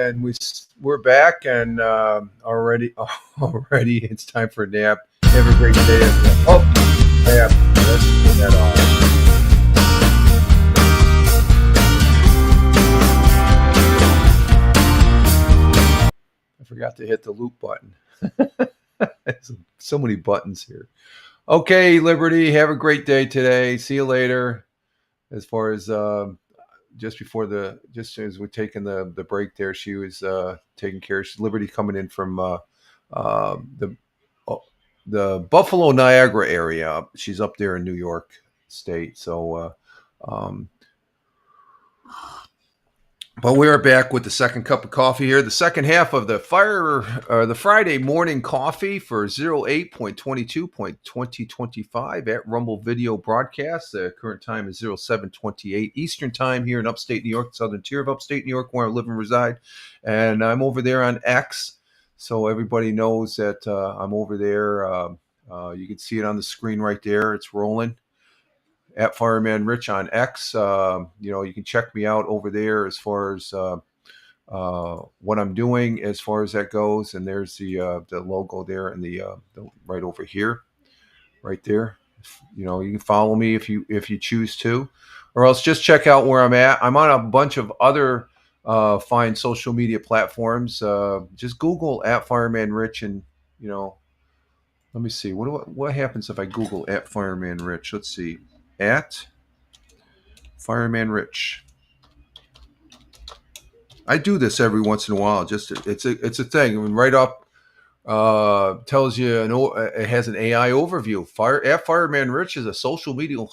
and we're back, and already it's time for a nap. Have a great day. Oh, nap. Let's turn that off. I forgot to hit the loop button. So many buttons here. Okay, Liberty. Have a great day today. See you later. As far as just as we're taking the break there, she was taking care of Liberty coming in from the the Buffalo Niagara area. She's up there in New York State. So, but we are back with the second cup of coffee here. The second half of the the Friday morning coffee for 08.22.2025 at Rumble Video Broadcast. The current time is 07:28 Eastern Time here in upstate New York, southern tier of upstate New York, where I live and reside. And I'm over there on X. So everybody knows that I'm over there. You can see it on the screen right there. It's rolling. At Fireman Rich on X. You can check me out over there as far as what I'm doing as far as that goes. And there's the logo there and the right over here, right there. You can follow me if you choose to, or else just check out where I'm at. I'm on a bunch of other fine social media platforms. Just Google at Fireman Rich, and let me see what happens if I Google at Fireman Rich. Let's see. At Fireman Rich. I do this every once in a while. Just it's a thing. I mean, right up tells you it has an AI overview. At Fireman Rich is a social media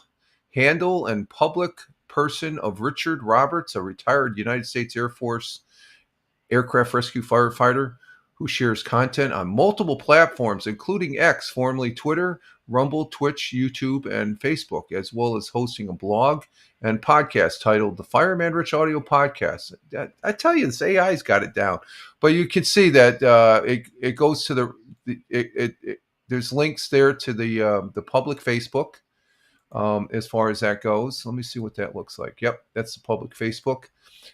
handle and public person of Richard Roberts, a retired United States Air Force aircraft rescue firefighter who shares content on multiple platforms, including X, formerly Twitter, Rumble, Twitch, YouTube, and Facebook, as well as hosting a blog and podcast titled The Fireman Rich Audio Podcast. I tell you, this AI's got it down. But you can see that it goes to there's links there to the public Facebook as far as that goes. Let me see what that looks like. Yep, that's the public Facebook.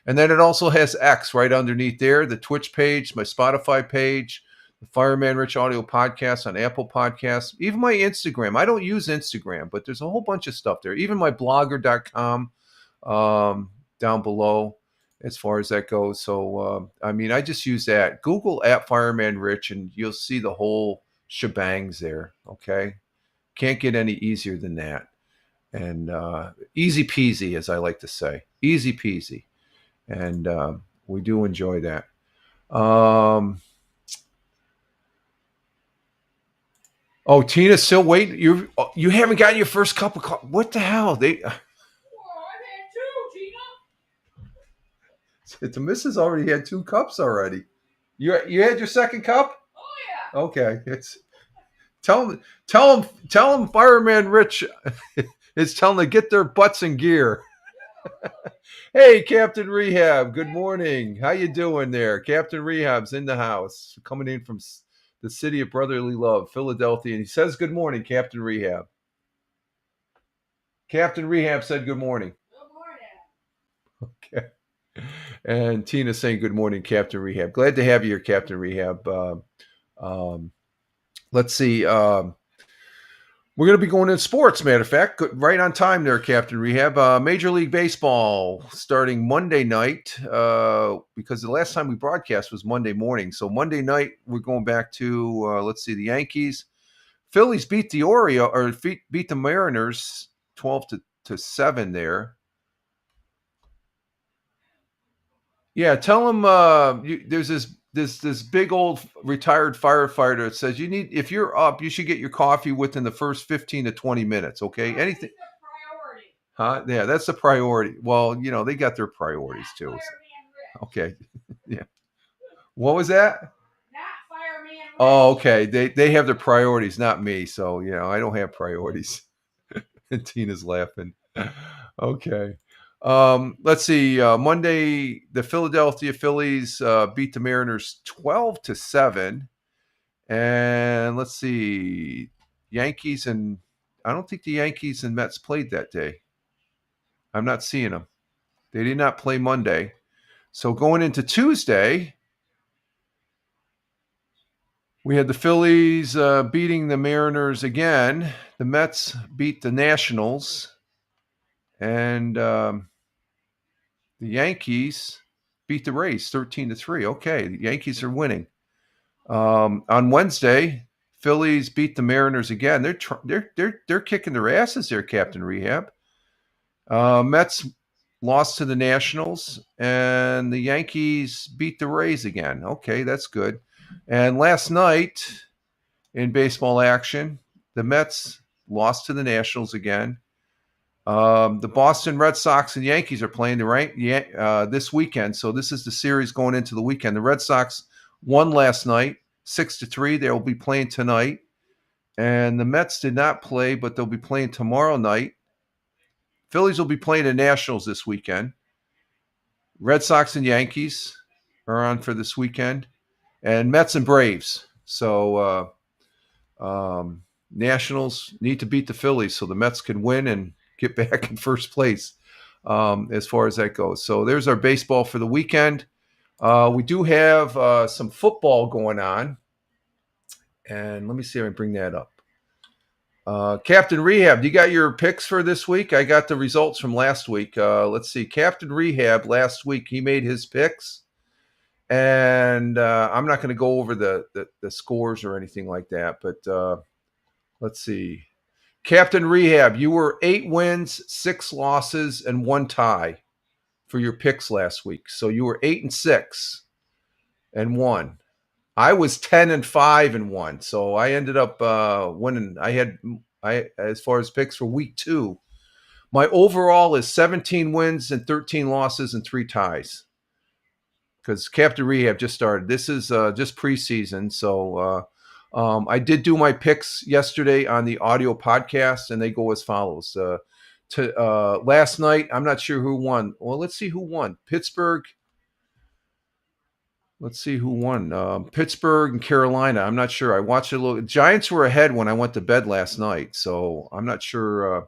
And then it also has X right underneath there, the Twitch page, my Spotify page, the Fireman Rich Audio Podcast on Apple Podcasts, even my Instagram. I don't use Instagram, but there's a whole bunch of stuff there. Even my blogger.com down below as far as that goes. So, I just use that. Google at Fireman Rich, and you'll see the whole shebangs there, okay? Can't get any easier than that. And easy peasy, as I like to say. Easy peasy. And we do enjoy that. Tina's still waiting. You haven't gotten your first cup of coffee. What the hell? I've had two, Tina. The missus already had 2 cups already. You had your second cup? Oh yeah. Okay. Tell them Fireman Rich is telling them to get their butts in gear. Hey, Captain Rehab. Good morning. How you doing there? Captain Rehab's in the house, coming in from the city of brotherly love, Philadelphia. And he says good morning, Captain Rehab. Captain Rehab said good morning. Good morning. Okay. And Tina's saying good morning, Captain Rehab. Glad to have you here, Captain Rehab. Let's see. We're going to be going into sports, matter of fact. Right on time there, Captain Rehab. Major League Baseball starting Monday night because the last time we broadcast was Monday morning. So Monday night, we're going back to, let's see, the Yankees. Phillies beat the beat the Mariners 12-7 there. Yeah, tell them there's this big old retired firefighter that says if you're up, you should get your coffee within the first 15 to 20 minutes. Okay. Anything. Priority. Huh? Yeah, that's the priority. Well, they got their priorities too. Okay. Yeah. What was that? Not Fireman Rich. Oh, okay. They have their priorities, not me. So, I don't have priorities. And Tina's laughing. Okay. Let's see. Monday, the Philadelphia Phillies beat the Mariners 12-7. And let's see. Yankees and I don't think the Yankees and Mets played that day. I'm not seeing them. They did not play Monday. So going into Tuesday, we had the Phillies beating the Mariners again. The Mets beat the Nationals. And the Yankees beat the Rays 13-3. Okay, the Yankees are winning. On Wednesday, Phillies beat the Mariners again. They're kicking their asses there, Captain Rehab. Mets lost to the Nationals, and the Yankees beat the Rays again. Okay, that's good. And last night in baseball action, the Mets lost to the Nationals again. The Boston Red Sox and Yankees are playing this weekend. So this is the series going into the weekend. The Red Sox won last night, 6-3. They will be playing tonight. And the Mets did not play, but they'll be playing tomorrow night. Phillies will be playing the Nationals this weekend. Red Sox and Yankees are on for this weekend. And Mets and Braves. So Nationals need to beat the Phillies so the Mets can win and get back in first place as far as that goes. So there's our baseball for the weekend. We do have some football going on. And let me see if I can bring that up. Captain Rehab, you got your picks for this week? I got the results from last week. Let's see. Captain Rehab last week, he made his picks. And I'm not going to go over the scores or anything like that. But let's see. Captain Rehab, you were 8 wins, 6 losses, and 1 tie for your picks last week. So you were 8-6 and 1. I was 10-5 and 1. So I ended up winning. I as far as picks for week 2, my overall is 17 wins and 13 losses and 3 ties. Because Captain Rehab just started. This is just preseason, so I did do my picks yesterday on the audio podcast, and they go as follows. Last night, I'm not sure who won. Well, let's see who won. Pittsburgh. Let's see who won. Pittsburgh and Carolina. I'm not sure. I watched it a little. Giants were ahead when I went to bed last night, so I'm not sure.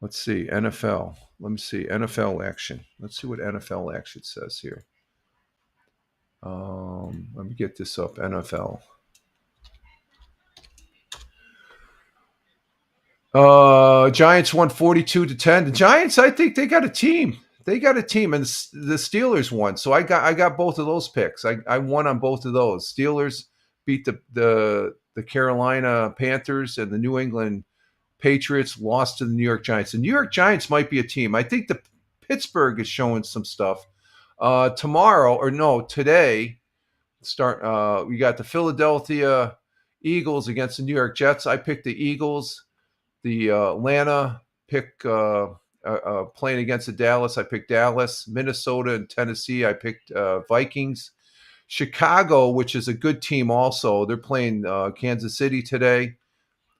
Let's see. NFL. Let me see. NFL action. Let's see what NFL action says here. Let me get this up. NFL. Giants won 42-10. The Giants, I think they got a team. They got a team, and the Steelers won. So I got both of those picks. I won on both of those. Steelers beat the Carolina Panthers, and the New England Patriots lost to the New York Giants. The New York Giants might be a team. I think the Pittsburgh is showing some stuff. Today, we got the Philadelphia Eagles against the New York Jets. I picked the Eagles. The Atlanta playing against the Dallas. I picked Dallas. Minnesota and Tennessee. I picked Vikings. Chicago, which is a good team also. They're playing Kansas City today.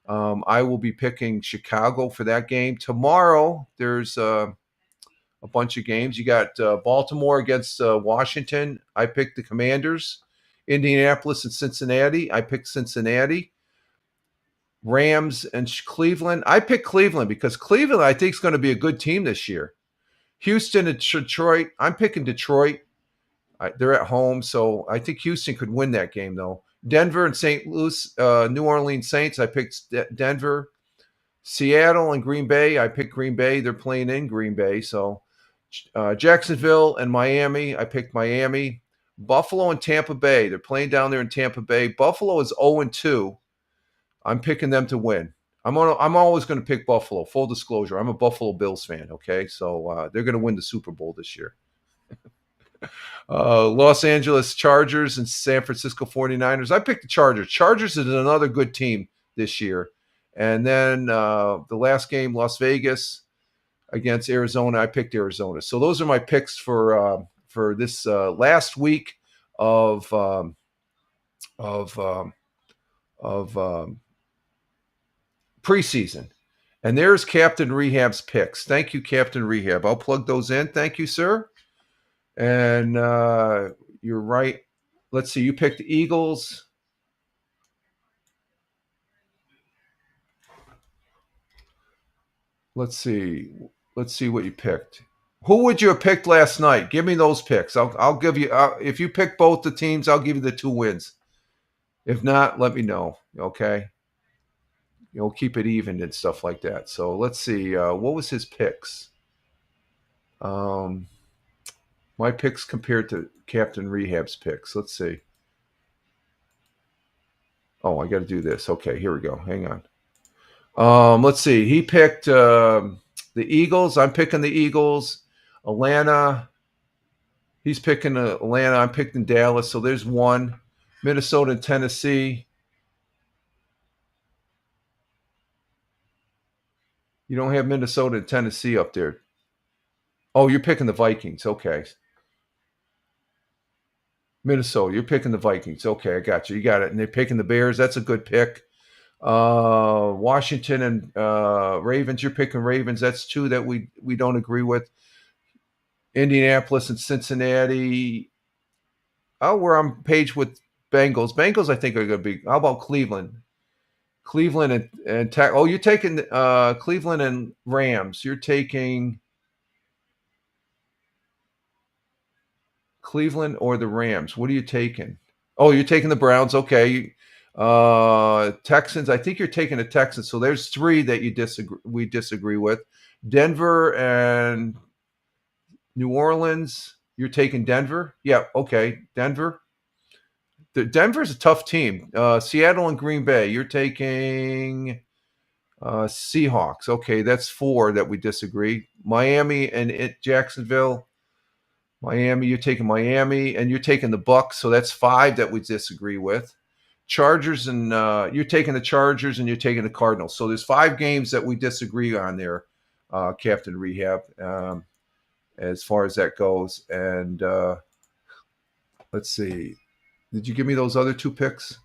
I will be picking Chicago for that game. Tomorrow, there's a bunch of games. You got Baltimore against Washington. I picked the Commanders. Indianapolis and Cincinnati. I picked Cincinnati. Rams and Cleveland. I picked Cleveland because Cleveland, I think, is going to be a good team this year. Houston and Detroit. I'm picking Detroit. They're at home, so I think Houston could win that game, though. Denver and St. Louis, New Orleans Saints. I picked Denver. Seattle and Green Bay. I picked Green Bay. They're playing in Green Bay. So Jacksonville and Miami. I picked Miami. Buffalo and Tampa Bay. They're playing down there in Tampa Bay. Buffalo is 0-2. I'm picking them to win. I'm always going to pick Buffalo. Full disclosure, I'm a Buffalo Bills fan. Okay, so they're going to win the Super Bowl this year. Los Angeles Chargers and San Francisco 49ers. I picked the Chargers. Chargers is another good team this year. And then the last game, Las Vegas against Arizona. I picked Arizona. So those are my picks for this last week of preseason. And there's Captain Rehab's picks. Thank you, Captain Rehab. I'll plug those in. Thank you, sir. And you're right. Let's see. You picked the Eagles. Let's see. Let's see what you picked. Who would you have picked last night? Give me those picks. I'll give you. If you pick both the teams, I'll give you the 2 wins. If not, let me know. Okay, you'll keep it even and stuff like that. So let's see. What was his picks? My picks compared to Captain Rehab's picks. Let's see. Oh, I got to do this. Okay, here we go. Hang on. Let's see. He picked the Eagles. I'm picking the Eagles. Atlanta. He's picking Atlanta. I'm picking Dallas. So there's one. Minnesota and Tennessee. You don't have Minnesota and Tennessee up there. Oh, you're picking the Vikings. Okay. Minnesota. You're picking the Vikings. Okay, I got you. You got it. And they're picking the Bears. That's a good pick. Washington and Ravens. You're picking Ravens. That's two that we don't agree with. Indianapolis and Cincinnati. Oh, we're on page with Bengals. Bengals, I think, are going to be. How about Cleveland? Cleveland and oh, you're taking Cleveland and Rams. You're taking Cleveland or the Rams. What are you taking? Oh, you're taking the Browns. Okay. Texans. I think you're taking the Texans. So there's three that we disagree with. Denver and New Orleans. You're taking Denver. Yeah. Okay. Denver. Denver's a tough team. Seattle and Green Bay. You're taking Seahawks. Okay, that's 4 that we disagree. Miami and Jacksonville. Miami, you're taking Miami, and you're taking the Bucks. So that's 5 that we disagree with. Chargers and you're taking the Chargers, and you're taking the Cardinals. So there's 5 games that we disagree on there, Captain Rehab, as far as that goes. And let's see. Did you give me those other 2 picks?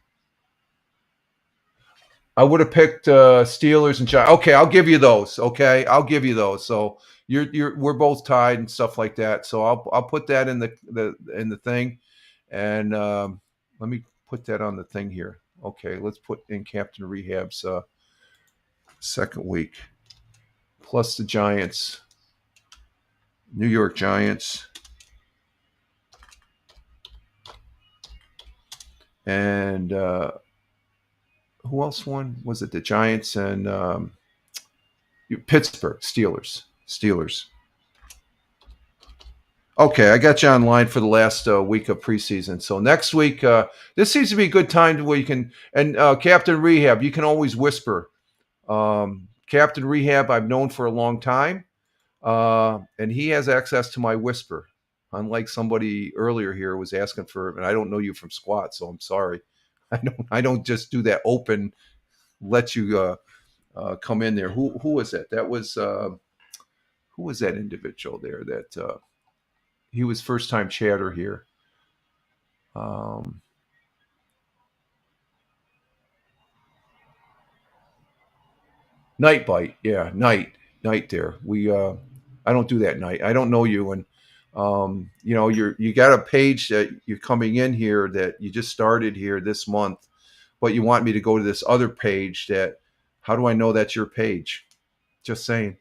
I would have picked Steelers and Giants. Okay, I'll give you those. Okay, I'll give you those. So we're both tied and stuff like that. So I'll put that in the thing, and let me put that on the thing here. Okay, let's put in Captain Rehab's second week plus the Giants, New York Giants. And who else won? Was it the Giants and Pittsburgh Steelers? Okay, I got you online for the last week of preseason. So next week, this seems to be a good time to where you can. And Captain Rehab, you can always whisper. Captain Rehab, I've known for a long time, and he has access to my whisper. Unlike somebody earlier here was asking for, and I don't know you from squat, so I'm sorry. I don't just do that open, let you come in there. Who was that? That was who was that individual there? That he was first time chatter here. Night bite, yeah, night there. We I don't do that night. I don't know you, and you got a page that you're coming in here that you just started here this month, but you want me to go to this other page that. How do I know that's your page? Just saying.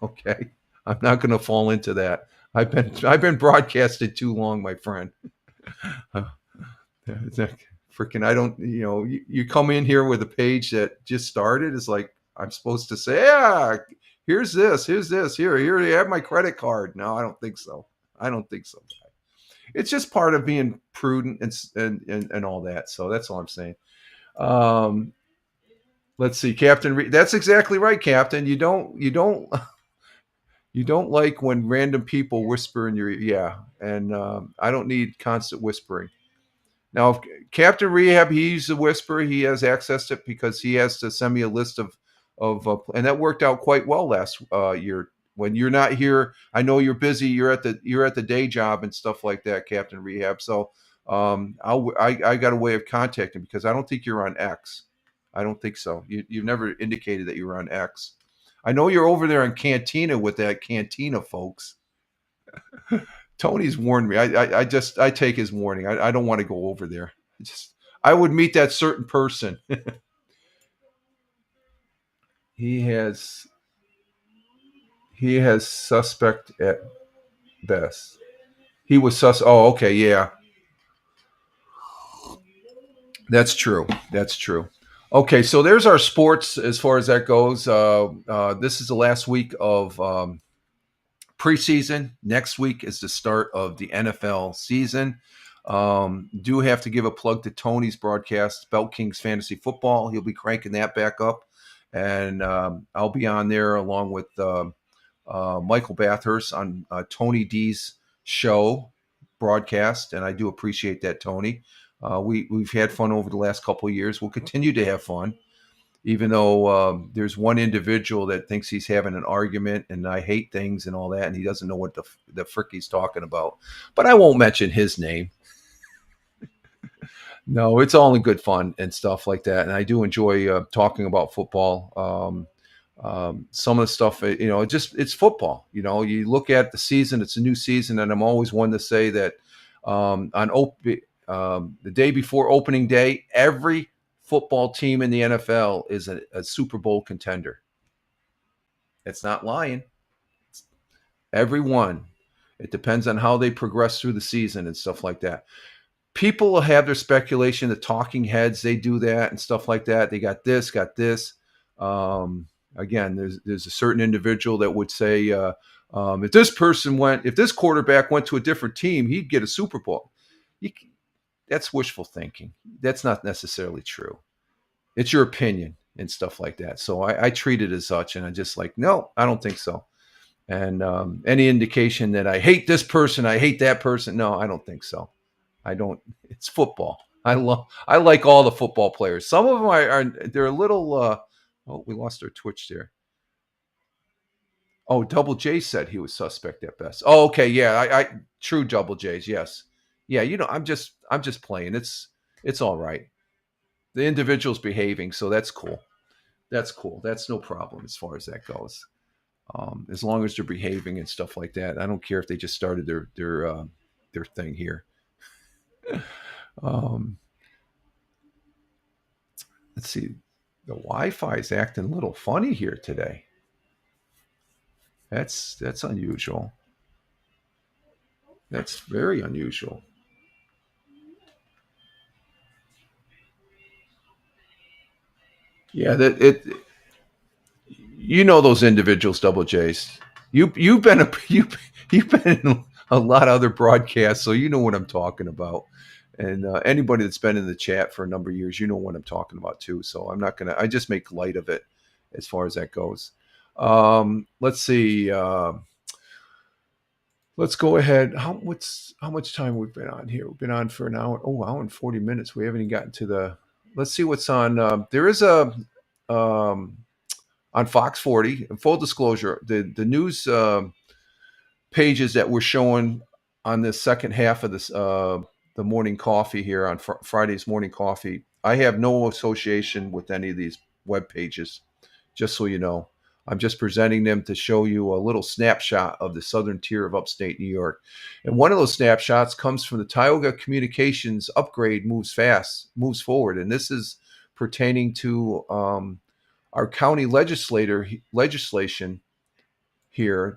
Okay, I'm not going to fall into that. I've been broadcasted too long, my friend. Freaking, I don't. You come in here with a page that just started. It's like I'm supposed to say, yeah, here's this, here you have my credit card. No, I don't think so. It's just part of being prudent and all that. So that's all I'm saying. Let's see, Captain. That's exactly right, Captain. You don't like when random people whisper in your ear. Yeah, and I don't need constant whispering. Now, if Captain Rehab, he's a whisperer. He has access to it because he has to send me a list of and that worked out quite well last year. When you're not here, I know you're busy. You're at the day job and stuff like that, Captain Rehab. So I got a way of contacting because I don't think you're on X. I don't think so. You've never indicated that you were on X. I know you're over there in Cantina with that Cantina folks. Tony's warned me. I take his warning. I don't want to go over there. I would meet that certain person. He has suspect at Best. He was sus. Oh, okay, yeah, that's true. That's true. Okay, so there's our sports as far as that goes. This is the last week of preseason. Next week is the start of the NFL season. Do have to give a plug to Tony's broadcast, Belt Kings Fantasy Football. He'll be cranking that back up, and I'll be on there along with Michael Bathurst on Tony D's show broadcast, and I do appreciate that, Tony. We've had fun over the last couple of years. We'll continue to have fun, even though there's one individual that thinks he's having an argument and I hate things and all that, and he doesn't know what the frick he's talking about. But I won't mention his name. No, it's all in good fun and stuff like that, and I do enjoy talking about football. Some of the stuff, it's football. You look at the season; it's a new season, and I'm always one to say that the day before opening day, every football team in the NFL is a Super Bowl contender. It's not lying. Every one. It depends on how they progress through the season and stuff like that. People will have their speculation. The talking heads, they do that and stuff like that. They got this, got this. Again, there's a certain individual that would say, if this quarterback went to a different team, he'd get a Super Bowl. That's wishful thinking. That's not necessarily true. It's your opinion and stuff like that. So I treat it as such, and I just like, no, I don't think so. And any indication that I hate this person, I hate that person, no, I don't think so. I don't. It's football. I like all the football players. Some of them they're a little. Oh, we lost our Twitch there. Oh, Double J said he was suspect at best. Oh, okay, yeah, I true Double J's, yes, yeah. I'm just playing. It's all right. The individual's behaving, so that's cool. That's cool. That's no problem as far as that goes. As long as they're behaving and stuff like that, I don't care if they just started their thing here. Let's see. The Wi-Fi is acting a little funny here today. That's unusual. That's very unusual. Yeah, those individuals, Double J's. You've been in a lot of other broadcasts, so you know what I'm talking about. And anybody that's been in the chat for a number of years, you know what I'm talking about too. So I'm not gonna. I just make light of it as far as that goes. Let's see. Let's go ahead. How much time we've been on here? We've been on for an hour. Oh, hour and 40 minutes. We haven't even gotten to the. Let's see what's on. There is a on Fox 40. Full disclosure, the news pages that we're showing on this second half of this the morning coffee here on Friday's morning coffee. I have no association with any of these web pages, just so you know. I'm just presenting them to show you a little snapshot of the southern tier of upstate New York. And one of those snapshots comes from the Tioga Communications upgrade moves forward. And this is pertaining to our county legislation here.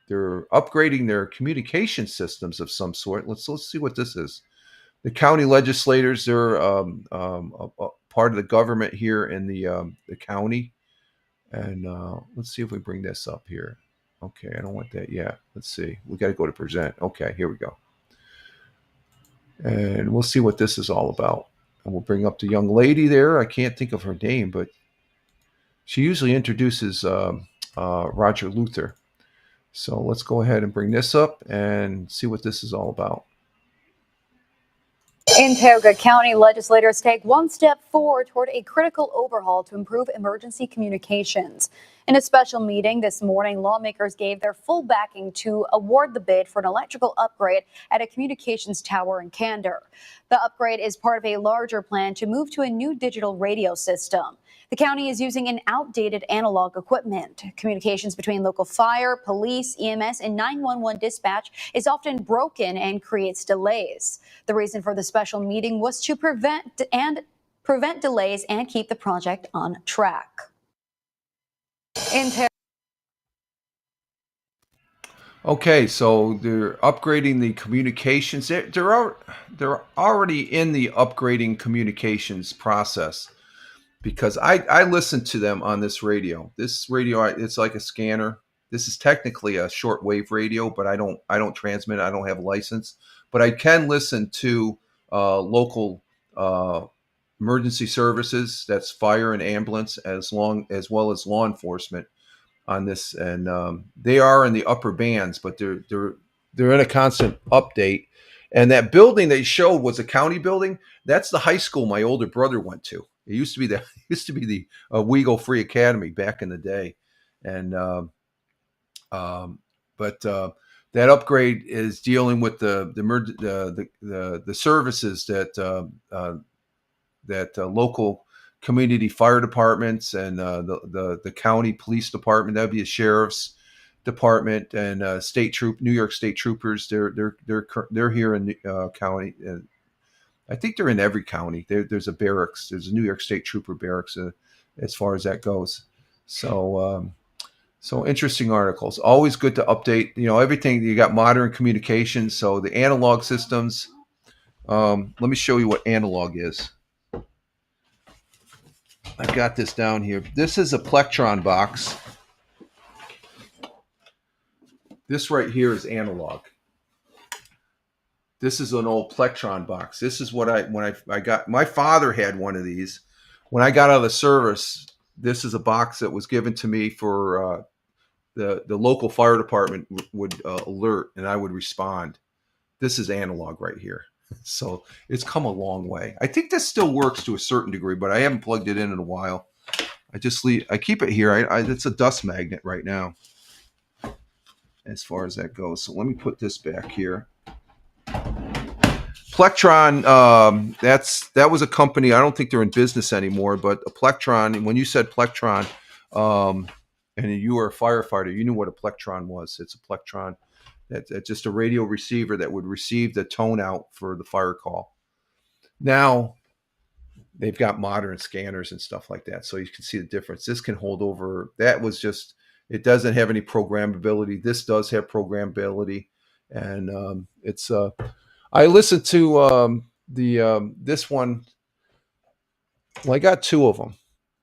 They're upgrading their communication systems of some sort. Let's see what this is. The county legislators, they're a part of the government here in the county. And let's see if we bring this up here. Okay, I don't want that yet. Let's see. We got to go to present. Okay, here we go. And we'll see what this is all about. And we'll bring up the young lady there. I can't think of her name, but she usually introduces Roger Luther. So let's go ahead and bring this up and see what this is all about. In Tioga County, legislators take one step forward toward a critical overhaul to improve emergency communications. In a special meeting this morning, lawmakers gave their full backing to award the bid for an electrical upgrade at a communications tower in Candor. The upgrade is part of a larger plan to move to a new digital radio system. The county is using an outdated analog equipment. Communications between local fire, police, EMS, and 911 dispatch is often broken and creates delays. The reason for the special meeting was to prevent delays and keep the project on track. Okay, so they're upgrading the communications. They're already in the upgrading communications process because I listen to them on this radio. This radio, it's like a scanner. This is technically a shortwave radio, but I don't transmit. I don't have a license, but I can listen to local uh, emergency services. That's fire and ambulance, as well as law enforcement on this, and they are in the upper bands, but they're in a constant update. And that building they showed was a county building. That's the high school my older brother went to. It used to be the Weagle Free Academy back in the day, and but that upgrade is dealing with the services that local community fire departments and the county police department. That'd be a sheriff's department and New York State Troopers. They're here in the county. I think they're in every county. There's a barracks. There's a New York State Trooper barracks as far as that goes. So interesting articles. Always good to update. Everything. You got modern communications. So the analog systems. Let me show you what analog is. I've got this down here. This is a Plectron box. This right here is analog. This is an old Plectron box. This is what I got. My father had one of these. When I got out of the service, this is a box that was given to me for the local fire department would alert, and I would respond. This is analog right here. So it's come a long way. I think this still works to a certain degree, but I haven't plugged it in a while. I keep it here. It's a dust magnet right now as far as that goes. So let me put this back here. Plectron, that was a company. I don't think they're in business anymore, but a Plectron, when you said Plectron, and you were a firefighter, you knew what a Plectron was. It's a Plectron. That's just a radio receiver that would receive the tone out for the fire call. Now, they've got modern scanners and stuff like that, so you can see the difference. This can hold over. That was just, it doesn't have any programmability. This does have programmability, and it's. I listened to this one. Well, I got two of them.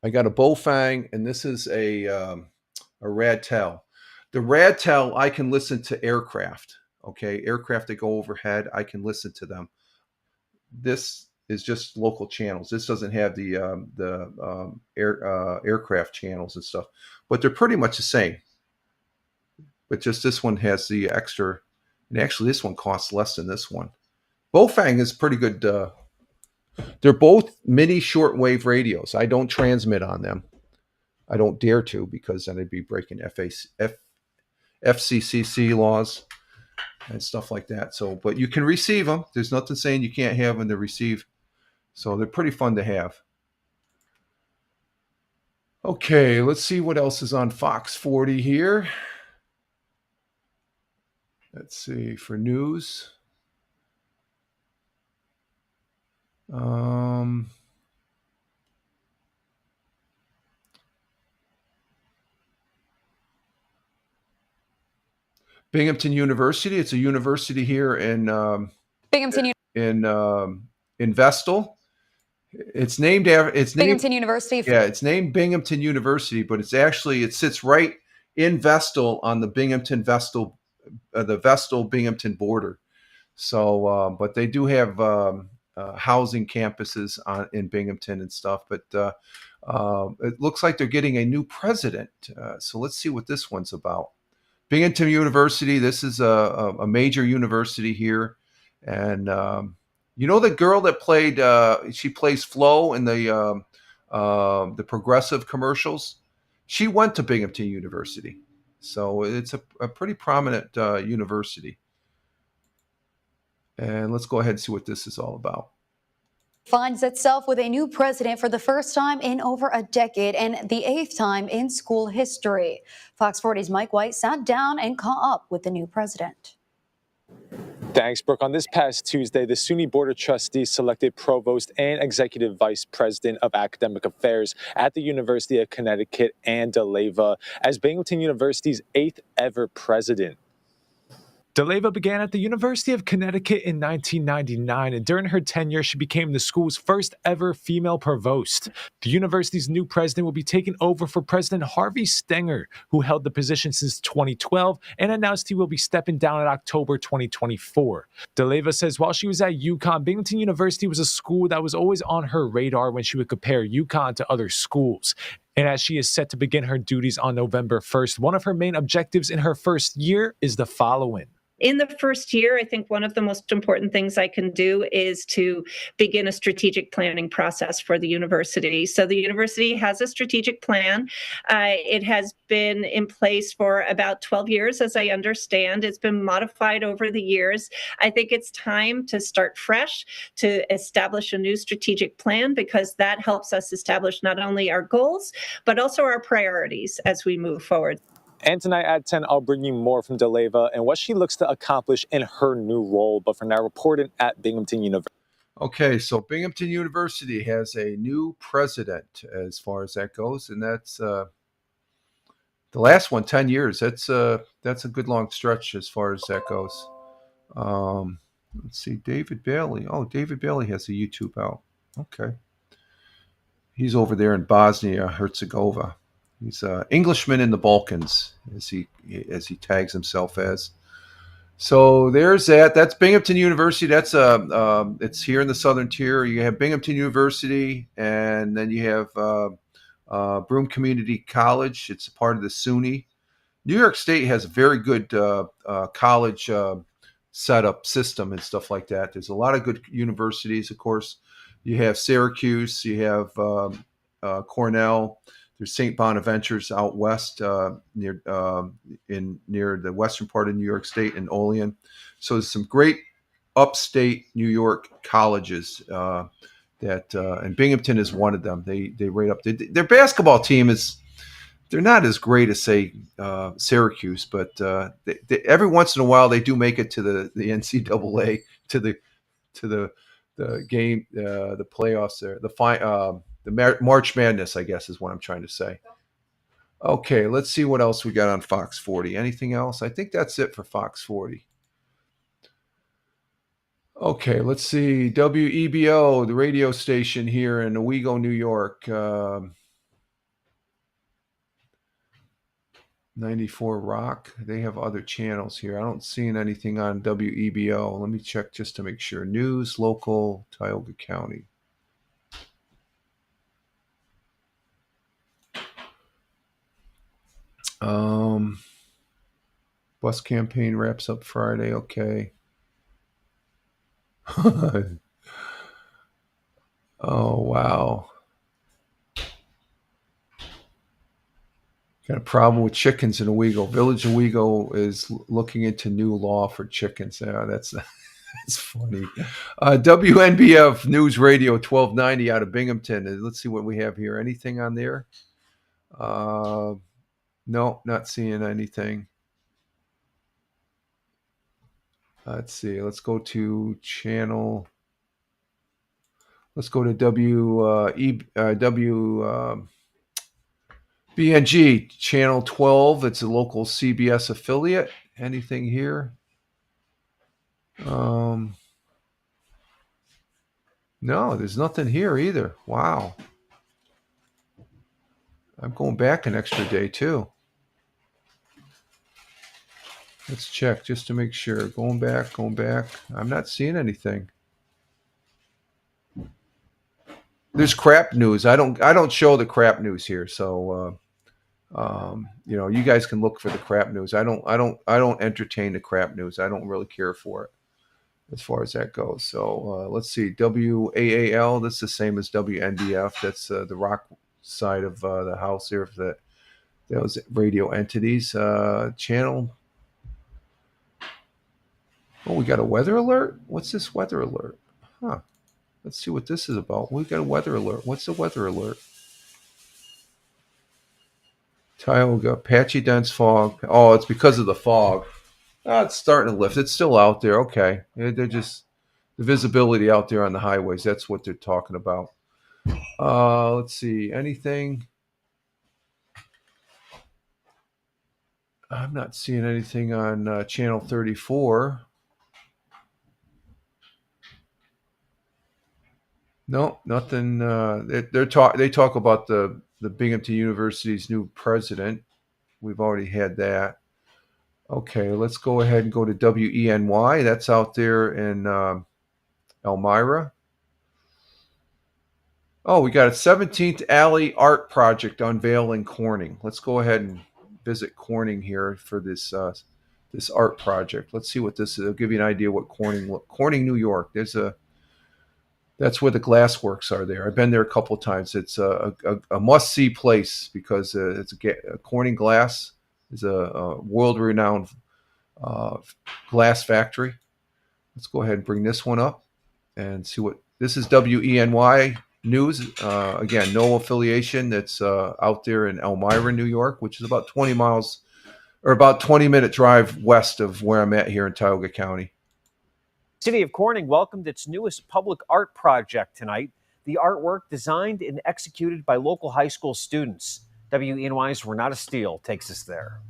I got a Bofang, and this is a Radtel. The Radtel, I can listen to aircraft. Okay, aircraft that go overhead, I can listen to them. This is just local channels. This doesn't have the aircraft channels and stuff, but they're pretty much the same. But just this one has the extra, and actually this one costs less than this one. Bofang is pretty good. They're both mini shortwave radios. I don't transmit on them. I don't dare to, because then I'd be breaking FCCC laws and stuff like that. So, but you can receive them. There's nothing saying you can't have them to receive. So they're pretty fun to have. Okay, let's see what else is on Fox 40 here. Let's see for news. Binghamton University. It's a university here in Binghamton Vestal. It's named after Binghamton University. Yeah, it's named Binghamton University, but it sits right in Vestal on the Binghamton-Vestal, the Vestal-Binghamton border. So, but they do have housing campuses in Binghamton and stuff. But it looks like they're getting a new president. So let's see what this one's about. Binghamton University. This is a major university here, and you know the girl that played. She plays Flo in the Progressive commercials. She went to Binghamton University, so it's a pretty prominent university. And let's go ahead and see what this is all about. Finds itself with a new president for the first time in over a decade and the 8th time in school history. Fox 40's Mike White sat down and caught up with the new president. Thanks, Brooke. On this past Tuesday, the SUNY Board of Trustees selected Provost and Executive Vice President of Academic Affairs at the University of Connecticut, Ann DeLeyva, as Binghamton University's 8th ever president. DeLeyva began at the University of Connecticut in 1999, and during her tenure, she became the school's first ever female provost. The university's new president will be taking over for President Harvey Stenger, who held the position since 2012 and announced he will be stepping down in October 2024. DeLeyva says while she was at UConn, Binghamton University was a school that was always on her radar when she would compare UConn to other schools. And as she is set to begin her duties on November 1st, one of her main objectives in her first year is the following. In the first year, I think one of the most important things I can do is to begin a strategic planning process for the university. So the university has a strategic plan. It has been in place for about 12 years, as I understand. It's been modified over the years. I think it's time to start fresh, to establish a new strategic plan, because that helps us establish not only our goals, but also our priorities as we move forward. And tonight at 10, I'll bring you more from DeLeyva and what she looks to accomplish in her new role. But for now, reporting at Binghamton University. Okay, so Binghamton University has a new president as far as that goes, and that's the last one, 10 years. That's a good long stretch as far as that goes. Let's see, David Bailey. Oh, David Bailey has a YouTube out. Okay. He's over there in Bosnia Herzegovina. He's an Englishman in the Balkans, as he tags himself as. So there's that. That's Binghamton University. That's it's here in the Southern Tier. You have Binghamton University, and then you have Broome Community College. It's a part of the SUNY. New York State has a very good college setup system and stuff like that. There's a lot of good universities, of course. You have Syracuse. You have Cornell. There's St. Bonaventure's out west near the western part of New York State in Olean. So there's some great upstate New York colleges and Binghamton is one of them. They rate up. Their basketball team they're not as great as say Syracuse, but every once in a while they do make it to the NCAA to the game, the playoffs there, the March Madness, I guess, is what I'm trying to say. Okay, let's see what else we got on Fox 40. Anything else? I think that's it for Fox 40. Okay, let's see. WEBO, the radio station here in Owego, New York. 94 Rock. They have other channels here. I don't see anything on WEBO. Let me check just to make sure. News, local, Tioga County. Bus campaign wraps up Friday. Okay. Oh, wow. Got a problem with chickens in Owego. Village Owego is looking into new law for chickens. Yeah, that's funny. WNBF News Radio 1290 out of Binghamton. Let's see what we have here. Anything on there? No, not seeing anything. Let's see. Let's go to channel. Let's go to BNG channel 12. It's a local CBS affiliate. Anything here? No, there's nothing here either. Wow. I'm going back an extra day too. Let's check just to make sure. Going back. I'm not seeing anything. There's crap news. I don't show the crap news here, so you guys can look for the crap news. I don't entertain the crap news. I don't really care for it as far as that goes. So let's see. WAAL. That's the same as WNBF. That's the rock side of the house here for those radio entities. Channel. Oh, we got a weather alert? What's this weather alert? Huh. Let's see what this is about. We got a weather alert. What's the weather alert? Tioga, patchy dense fog. Oh, it's because of the fog. Oh, it's starting to lift. It's still out there. Okay. They're just the visibility out there on the highways. That's what they're talking about. Let's see. Anything? I'm not seeing anything on channel 34. No, nothing. They talk about the Binghamton University's new president. We've already had that. Okay, let's go ahead and go to WENY. That's out there in Elmira. Oh, we got a 17th Alley Art Project unveiling Corning. Let's go ahead and visit Corning here for this this art project. Let's see what this is. I'll give you an idea what Corning, New York. That's where the glassworks are there. I've been there a couple of times. It's a must-see place because it's a Corning Glass is a world-renowned glass factory. Let's go ahead and bring this one up and see what this is. WENY News. Again, no affiliation. That's out there in Elmira, New York, which is about 20 miles or about 20-minute drive west of where I'm at here in Tioga County. City of Corning welcomed its newest public art project tonight. The artwork designed and executed by local high school students. WENY's Renata Steele takes us there.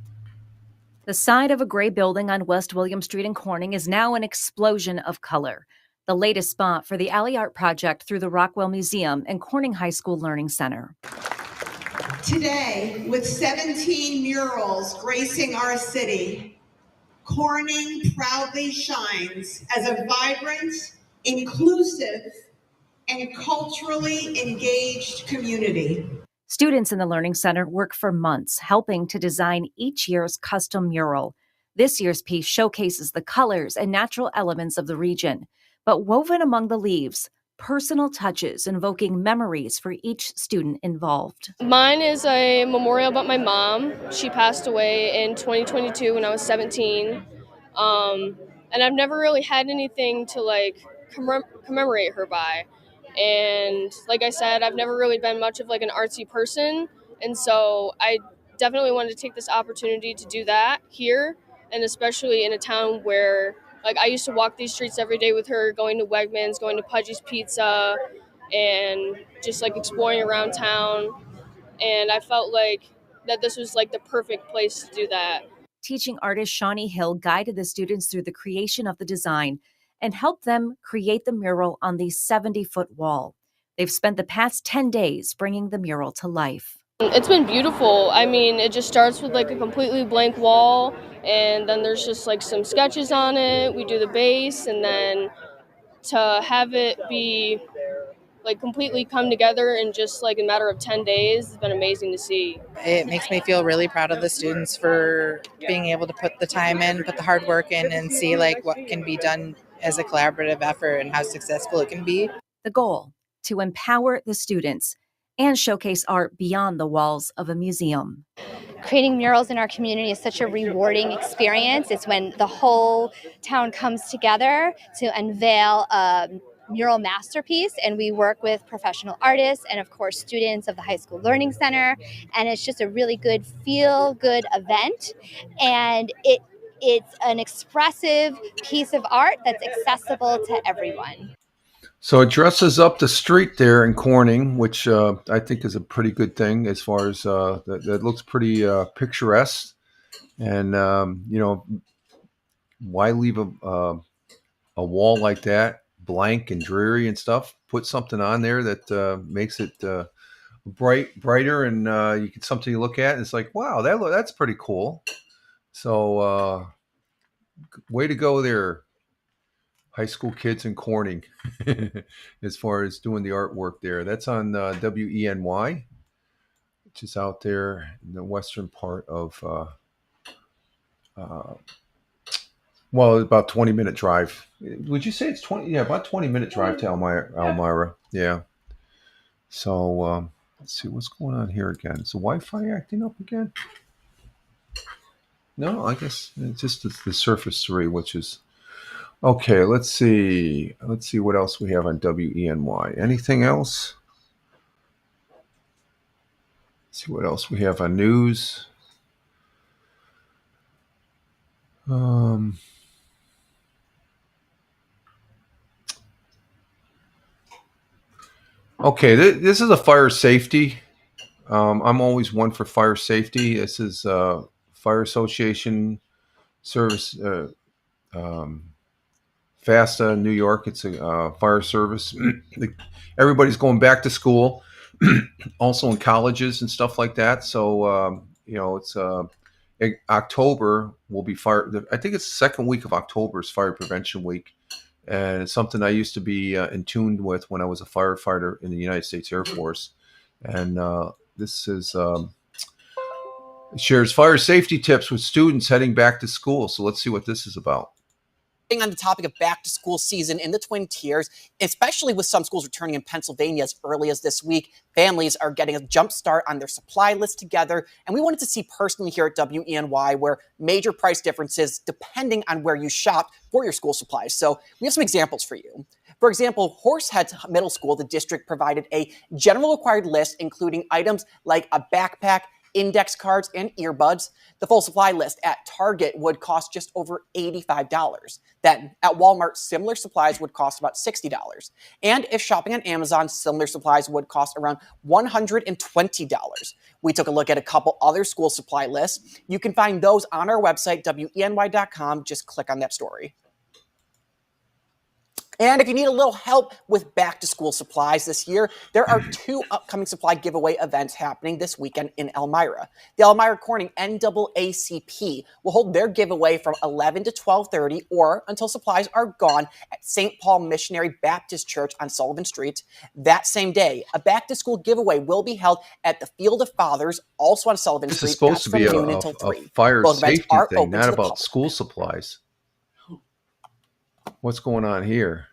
The side of a gray building on West William Street in Corning is now an explosion of color. The latest spot for the Alley Art Project through the Rockwell Museum and Corning High School Learning Center. Today, with 17 murals gracing our city, Corning proudly shines as a vibrant, inclusive, and culturally engaged community. Students in the Learning Center work for months helping to design each year's custom mural. This year's piece showcases the colors and natural elements of the region, but woven among the leaves, personal touches invoking memories for each student involved. Mine is a memorial about my mom. She passed away in 2022 when I was 17. And I've never really had anything to commemorate her by. And like I said, I've never really been much of an artsy person. And so I definitely wanted to take this opportunity to do that here, and especially in a town where I used to walk these streets every day with her, going to Wegmans, going to Pudgy's Pizza, and just exploring around town. And I felt that this was the perfect place to do that. Teaching artist Shawnee Hill guided the students through the creation of the design and helped them create the mural on the 70-foot wall. They've spent the past 10 days bringing the mural to life. It's been beautiful. I mean, it just starts with a completely blank wall, and then there's just some sketches on it. We do the base, and then to have it be completely come together in just a matter of 10 days has been amazing to see. It makes me feel really proud of the students for being able to put the time in, put the hard work in, and see what can be done as a collaborative effort and how successful it can be. The goal, to empower the students and showcase art beyond the walls of a museum. Creating murals in our community is such a rewarding experience. It's when the whole town comes together to unveil a mural masterpiece, and we work with professional artists and of course students of the High School Learning Center, and it's just a really good feel-good event, and it's an expressive piece of art that's accessible to everyone. So it dresses up the street there in Corning, which I think is a pretty good thing as far as that looks pretty picturesque. And, why leave a wall like that blank and dreary and stuff? Put something on there that makes it brighter, and you get something to look at. And it's wow, that's pretty cool. So way to go there, high school kids in Corning, as far as doing the artwork there. That's on WENY, which is out there in the western part of, about 20-minute drive. Would you say it's 20? Yeah, about 20-minute drive to Elmira. Yeah. So let's see what's going on here again. Is the Wi-Fi acting up again? No, I guess it's just the Surface 3, which is... Okay, let's see. Let's see what else we have on WENY. Anything else? Let's see what else we have on news. Okay, this is a fire safety. I'm always one for fire safety. This is Fire Association service, FASTA in New York. It's a fire service. Everybody's going back to school, also in colleges and stuff like that. So, it's October will be fire. I think it's the second week of October is Fire Prevention Week. And it's something I used to be in tune with when I was a firefighter in the United States Air Force. And this is shares fire safety tips with students heading back to school. So let's see what this is about. On the topic of back to school season in the Twin Tiers, especially with some schools returning in Pennsylvania as early as this week, families are getting a jump start on their supply list together. And we wanted to see personally here at WENY where major price differences depending on where you shop for your school supplies. So we have some examples for you. For example, Horsehead Middle School, the district provided a general required list, including items like a backpack, index cards, and earbuds. The full supply list at Target would cost just over $85. Then at Walmart, similar supplies would cost about $60. And if shopping on Amazon, similar supplies would cost around $120. We took a look at a couple other school supply lists. You can find those on our website, WENY.com. Just click on that story. And if you need a little help with back-to-school supplies this year, there are 2 upcoming supply giveaway events happening this weekend in Elmira. The Elmira Corning NAACP will hold their giveaway from 11 to 12:30 or until supplies are gone at St. Paul Missionary Baptist Church on Sullivan Street. That same day, a back-to-school giveaway will be held at the Field of Fathers, also on Sullivan This Street. is supposed to be a fire Both events safety are thing, open to not the about public. school supplies. What's going on here?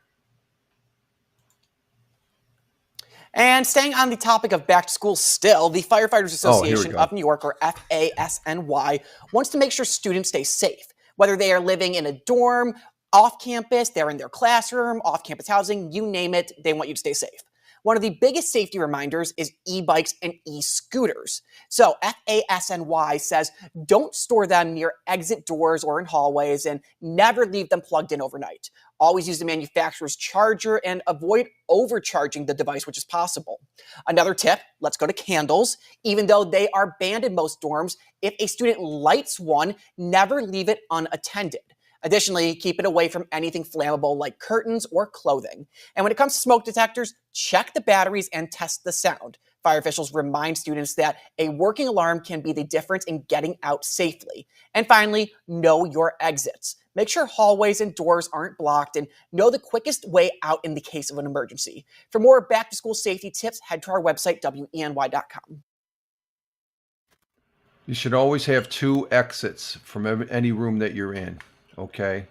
And staying on the topic of back to school still, the Firefighters Association go. of New York, or FASNY, wants to make sure students stay safe. Whether they are living in a dorm, off campus, they're in their classroom, off campus housing, you name it, they want you to stay safe. One of the biggest safety reminders is e-bikes and e-scooters. So FASNY says don't store them near exit doors or in hallways and never leave them plugged in overnight. Always use the manufacturer's charger and avoid overcharging the device, which is possible. Another tip, let's go to candles. Even though they are banned in most dorms, if a student lights one, never leave it unattended. Additionally, keep it away from anything flammable like curtains or clothing. And when it comes to smoke detectors, check the batteries and test the sound. Fire officials remind students that a working alarm can be the difference in getting out safely. And finally, know your exits. Make sure hallways and doors aren't blocked and know the quickest way out in the case of an emergency. For more back-to-school safety tips, head to our website, WENY.com. You should always have 2 exits from any room that you're in. Okay,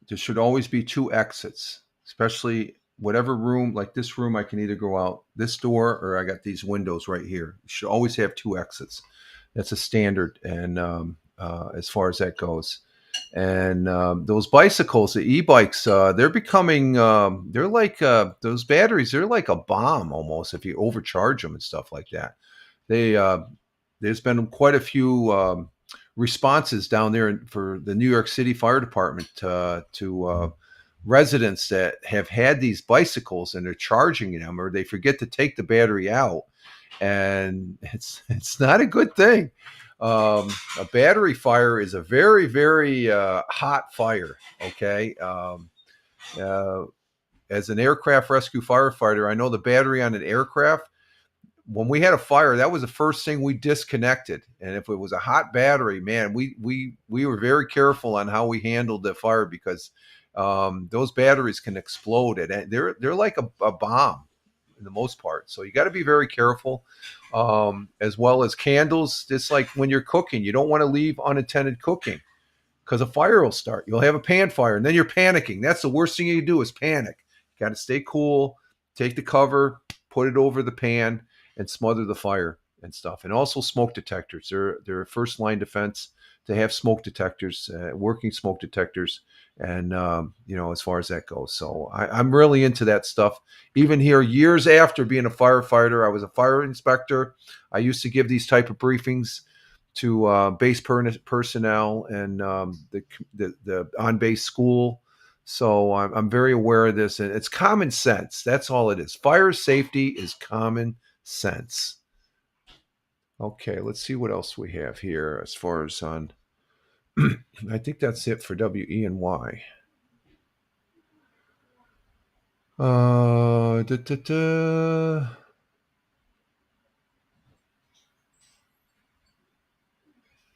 there should always be 2 exits, especially whatever room, like this room, I can either go out this door or I got these windows right here. You should always have 2 exits. That's a standard, and as far as that goes. And those bicycles, the e-bikes, they're becoming, they're like those batteries. They're like a bomb almost if you overcharge them and stuff like that. There's been quite a few responses down there for the New York City Fire Department to residents that have had these bicycles and they're charging them or they forget to take the battery out, and it's not a good thing. A battery fire is a very, very hot fire. Okay. As an aircraft rescue firefighter, I know the battery on an aircraft, when we had a fire, that was the first thing we disconnected. And if it was a hot battery, man, we were very careful on how we handled the fire because those batteries can explode. And they're like a bomb in the most part. So you got to be very careful, as well as candles. Just like when you're cooking, you don't want to leave unattended cooking because a fire will start. You'll have a pan fire and then you're panicking. That's the worst thing you can do is panic. You got to stay cool, take the cover, put it over the pan, and smother the fire and stuff. And also smoke detectors. They're a first line defense to have smoke detectors, working smoke detectors. And, as far as that goes. So I'm really into that stuff. Even here, years after being a firefighter, I was a fire inspector. I used to give these type of briefings to base personnel and the on-base school. So I'm very aware of this. And it's common sense. That's all it is. Fire safety is common sense. Okay, let's see what else we have here as far as on. I think that's it for WENY.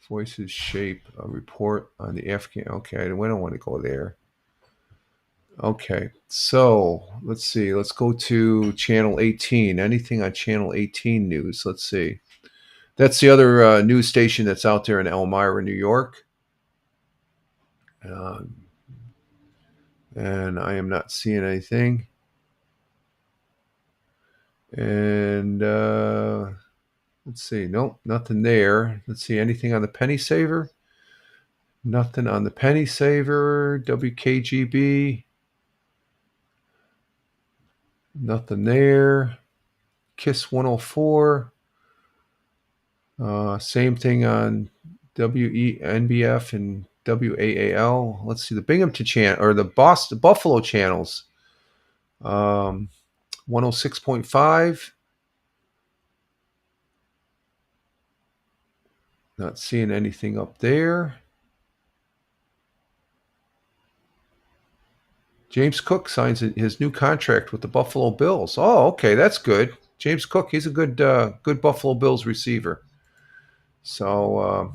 Voices shape a report on the Afghan. Okay, we don't want to go there. Okay, so let's see. Let's go to channel 18. Anything on channel 18 news? Let's see. That's the other news station that's out there in Elmira, New York. And I am not seeing anything. And let's see. Nope, nothing there. Let's see. Anything on the Penny Saver? Nothing on the Penny Saver. WKGB. Nothing there. KISS 104. Same thing on WENBF and WAAL. Let's see the Binghamton channel or the Buffalo channels. 106.5. Not seeing anything up there. James Cook signs his new contract with the Buffalo Bills. Oh, okay, that's good. James Cook, he's a good Buffalo Bills receiver. So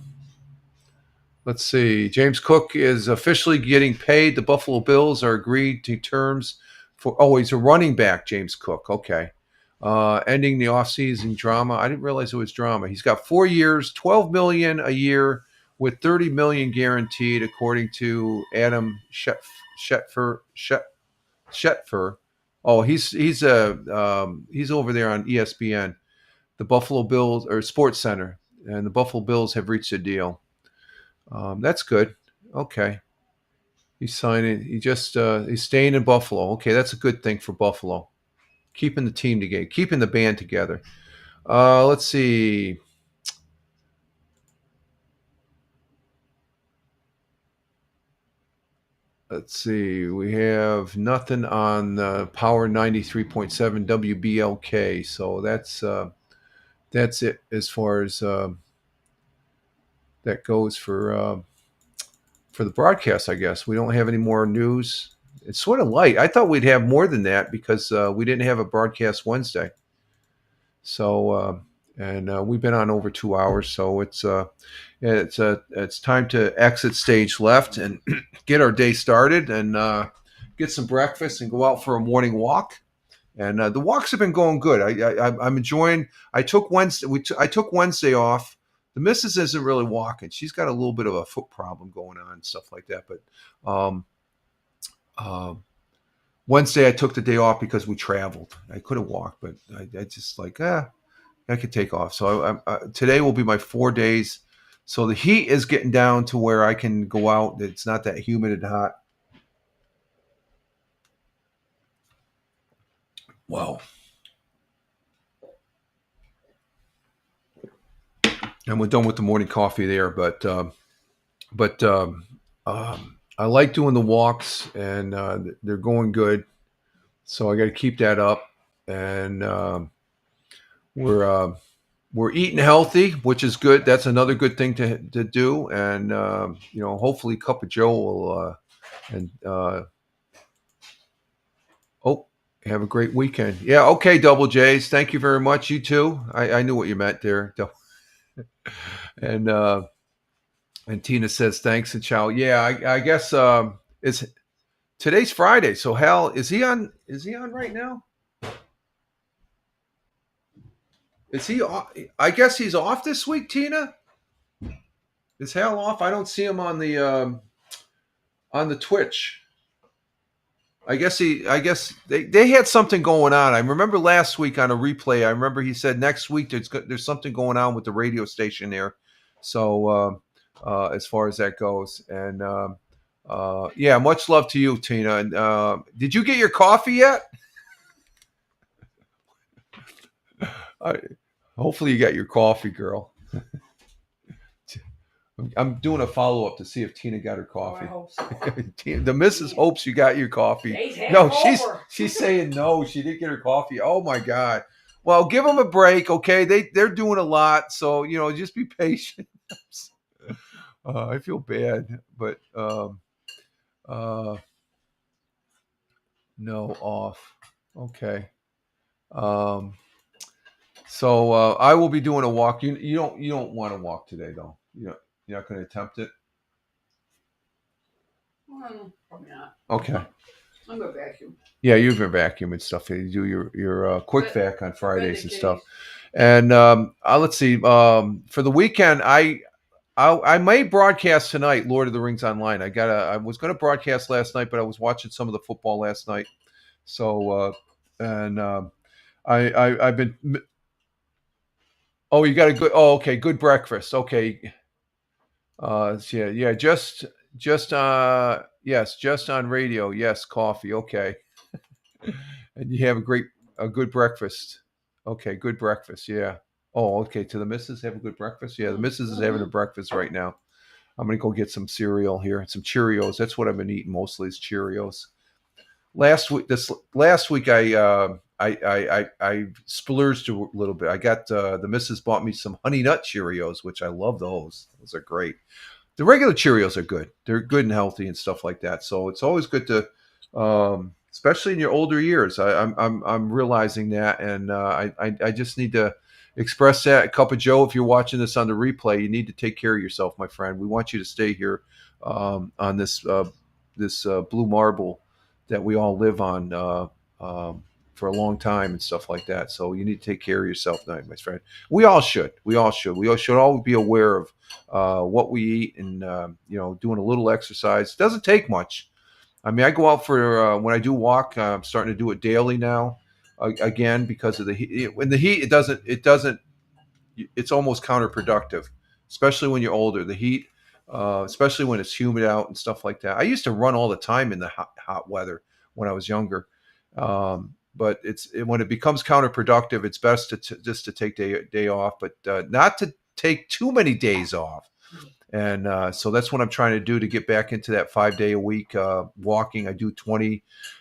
let's see. James Cook is officially getting paid. The Buffalo Bills are agreed to terms for. Oh, he's a running back, James Cook. Okay. Ending the offseason drama. I didn't realize it was drama. He's got 4 years, $12 million a year, with $30 million guaranteed, according to Adam Shetfer. Oh, he's over there on ESPN, the Buffalo Bills or Sports Center, and the Buffalo Bills have reached a deal. That's good. Okay, he's signing. He's staying in Buffalo. Okay, that's a good thing for Buffalo, keeping the team together, keeping the band together. Let's see. We have nothing on Power 93.7 WBLK. So that's it as far as that goes for the broadcast, I guess. We don't have any more news. It's sort of light. I thought we'd have more than that because we didn't have a broadcast Wednesday. So we've been on over 2 hours, so it's time to exit stage left and get our day started and get some breakfast and go out for a morning walk. And the walks have been going good. I'm enjoying. I took Wednesday off. The missus isn't really walking. She's got a little bit of a foot problem going on and stuff like that. But Wednesday I took the day off because we traveled. I could have walked, but I just I could take off. So today will be my 4 days. So the heat is getting down to where I can go out. It's not that humid and hot. Wow. And we're done with the morning coffee there, but I like doing the walks, and they're going good. So I got to keep that up, and we're eating healthy, which is good. That's another good thing to do, and hopefully Cup of Joe will have a great weekend. Yeah, okay, Double J's. Thank you very much. You too. I knew what you meant there. And Tina says thanks and ciao. Yeah, I guess today's Friday. So Hal, is he on right now? Is he off? I guess he's off this week, Tina. Is Hal off? I don't see him on the Twitch. I guess they had something going on. I remember last week on a replay. I remember he said next week there's something going on with the radio station there. So as far as that goes, and yeah, much love to you, Tina. And did you get your coffee yet? Hopefully you got your coffee, girl. I'm doing a follow-up to see if Tina got her coffee. Oh, I hope so. The missus hopes you got your coffee. No, she's saying no, she didn't get her coffee. Oh my God. Well, give them a break, okay? They're doing a lot, so just be patient. I feel bad, but no off. Okay. So I will be doing a walk. You don't want to walk today, though. You're not going to attempt it. Probably not. Okay. I'm gonna vacuum. Yeah, you've been vacuuming and stuff. You do your quick vac on Fridays and stuff. Days. And let's see. For the weekend, I may broadcast tonight. Lord of the Rings Online. I was going to broadcast last night, but I was watching some of the football last night. So I've been. Oh, you got a good. Oh, okay, good breakfast. Okay. Yeah. Just yes, just on radio. Yes, coffee. Okay. And you have a good breakfast. Okay, good breakfast. Yeah. Oh, okay. To the missus, have a good breakfast. Yeah, the missus is having a breakfast right now. I'm gonna go get some cereal here and some Cheerios. That's what I've been eating mostly is Cheerios. Last week I splurged a little bit. I got the missus bought me some Honey Nut Cheerios, which I love those. Those are great. The regular Cheerios are good. They're good and healthy and stuff like that. So it's always good to, especially in your older years. I'm realizing that, and I just need to express that. Cup of Joe, if you're watching this on the replay, you need to take care of yourself, my friend. We want you to stay here on this blue marble that we all live on for a long time and stuff like that. So you need to take care of yourself, my friend. We all should. We all should always be aware of what we eat and doing a little exercise. It doesn't take much. I mean, I go out for when I do walk. I'm starting to do it daily now, again because of the heat. When the heat, it doesn't. It's almost counterproductive, especially when you're older. The heat, especially when it's humid out and stuff like that. I used to run all the time in the hot weather when I was younger. But when it becomes counterproductive, it's best just to take day off, but not to take too many days off. And so that's what I'm trying to do to get back into that 5 day a week walking. I do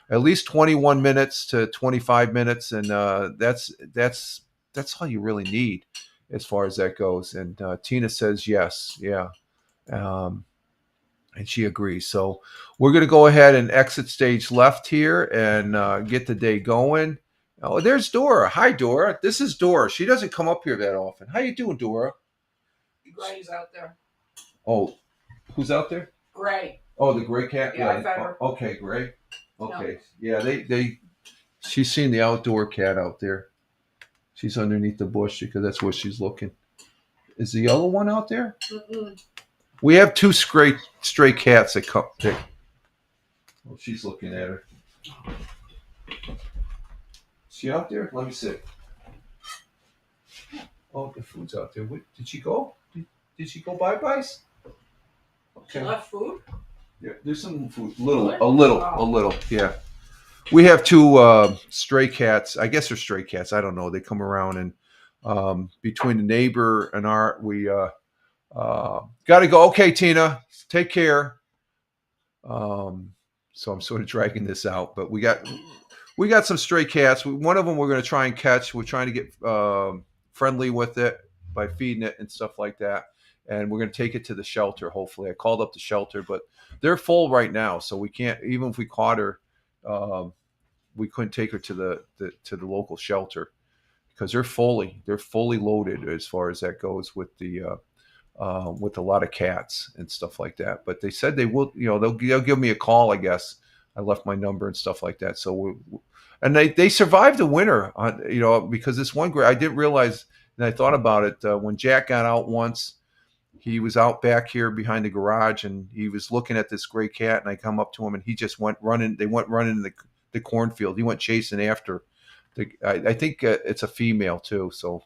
at least 21 minutes to 25 minutes, and that's all you really need as far as that goes. And Tina says yes, yeah. And she agrees. So we're going to go ahead and exit stage left here and get the day going. Oh, there's Dora. Hi, Dora. This is Dora. She doesn't come up here that often. How you doing, Dora? Gray's out there. Oh, who's out there? Gray. Oh, the gray cat? Yeah, I found her. Okay, Gray. Okay. No. Yeah, she's seen the outdoor cat out there. She's underneath the bush because that's where she's looking. Is the yellow one out there? Mm-mm. We have two stray cats that come pick. Oh, she's looking at her. Is she out there? Let me see. Oh, the food's out there. Did she go? Did she go bye-byes? Okay. She left food? Yeah, there's some food. A little. Yeah. We have two stray cats. I guess they're stray cats. I don't know. They come around and between the neighbor and we got to go. Okay, Tina, take care. So I'm sort of dragging this out, but we got some stray cats. One of them we're going to try and catch. We're trying to get friendly with it by feeding it and stuff like that. And we're going to take it to the shelter. Hopefully, I called up the shelter, but they're full right now, so we can't. Even if we caught her, we couldn't take her to the local shelter because they're fully loaded as far as that goes with a lot of cats and stuff like that. But they said they will, they'll give me a call, I guess. I left my number and stuff like that. So they survived the winter on, because this one gray, I didn't realize, and I thought about it when Jack got out once. He was out back here behind the garage and he was looking at this gray cat, and I come up to him and he just went running. They went running in the cornfield. He went chasing after I think it's a female too. So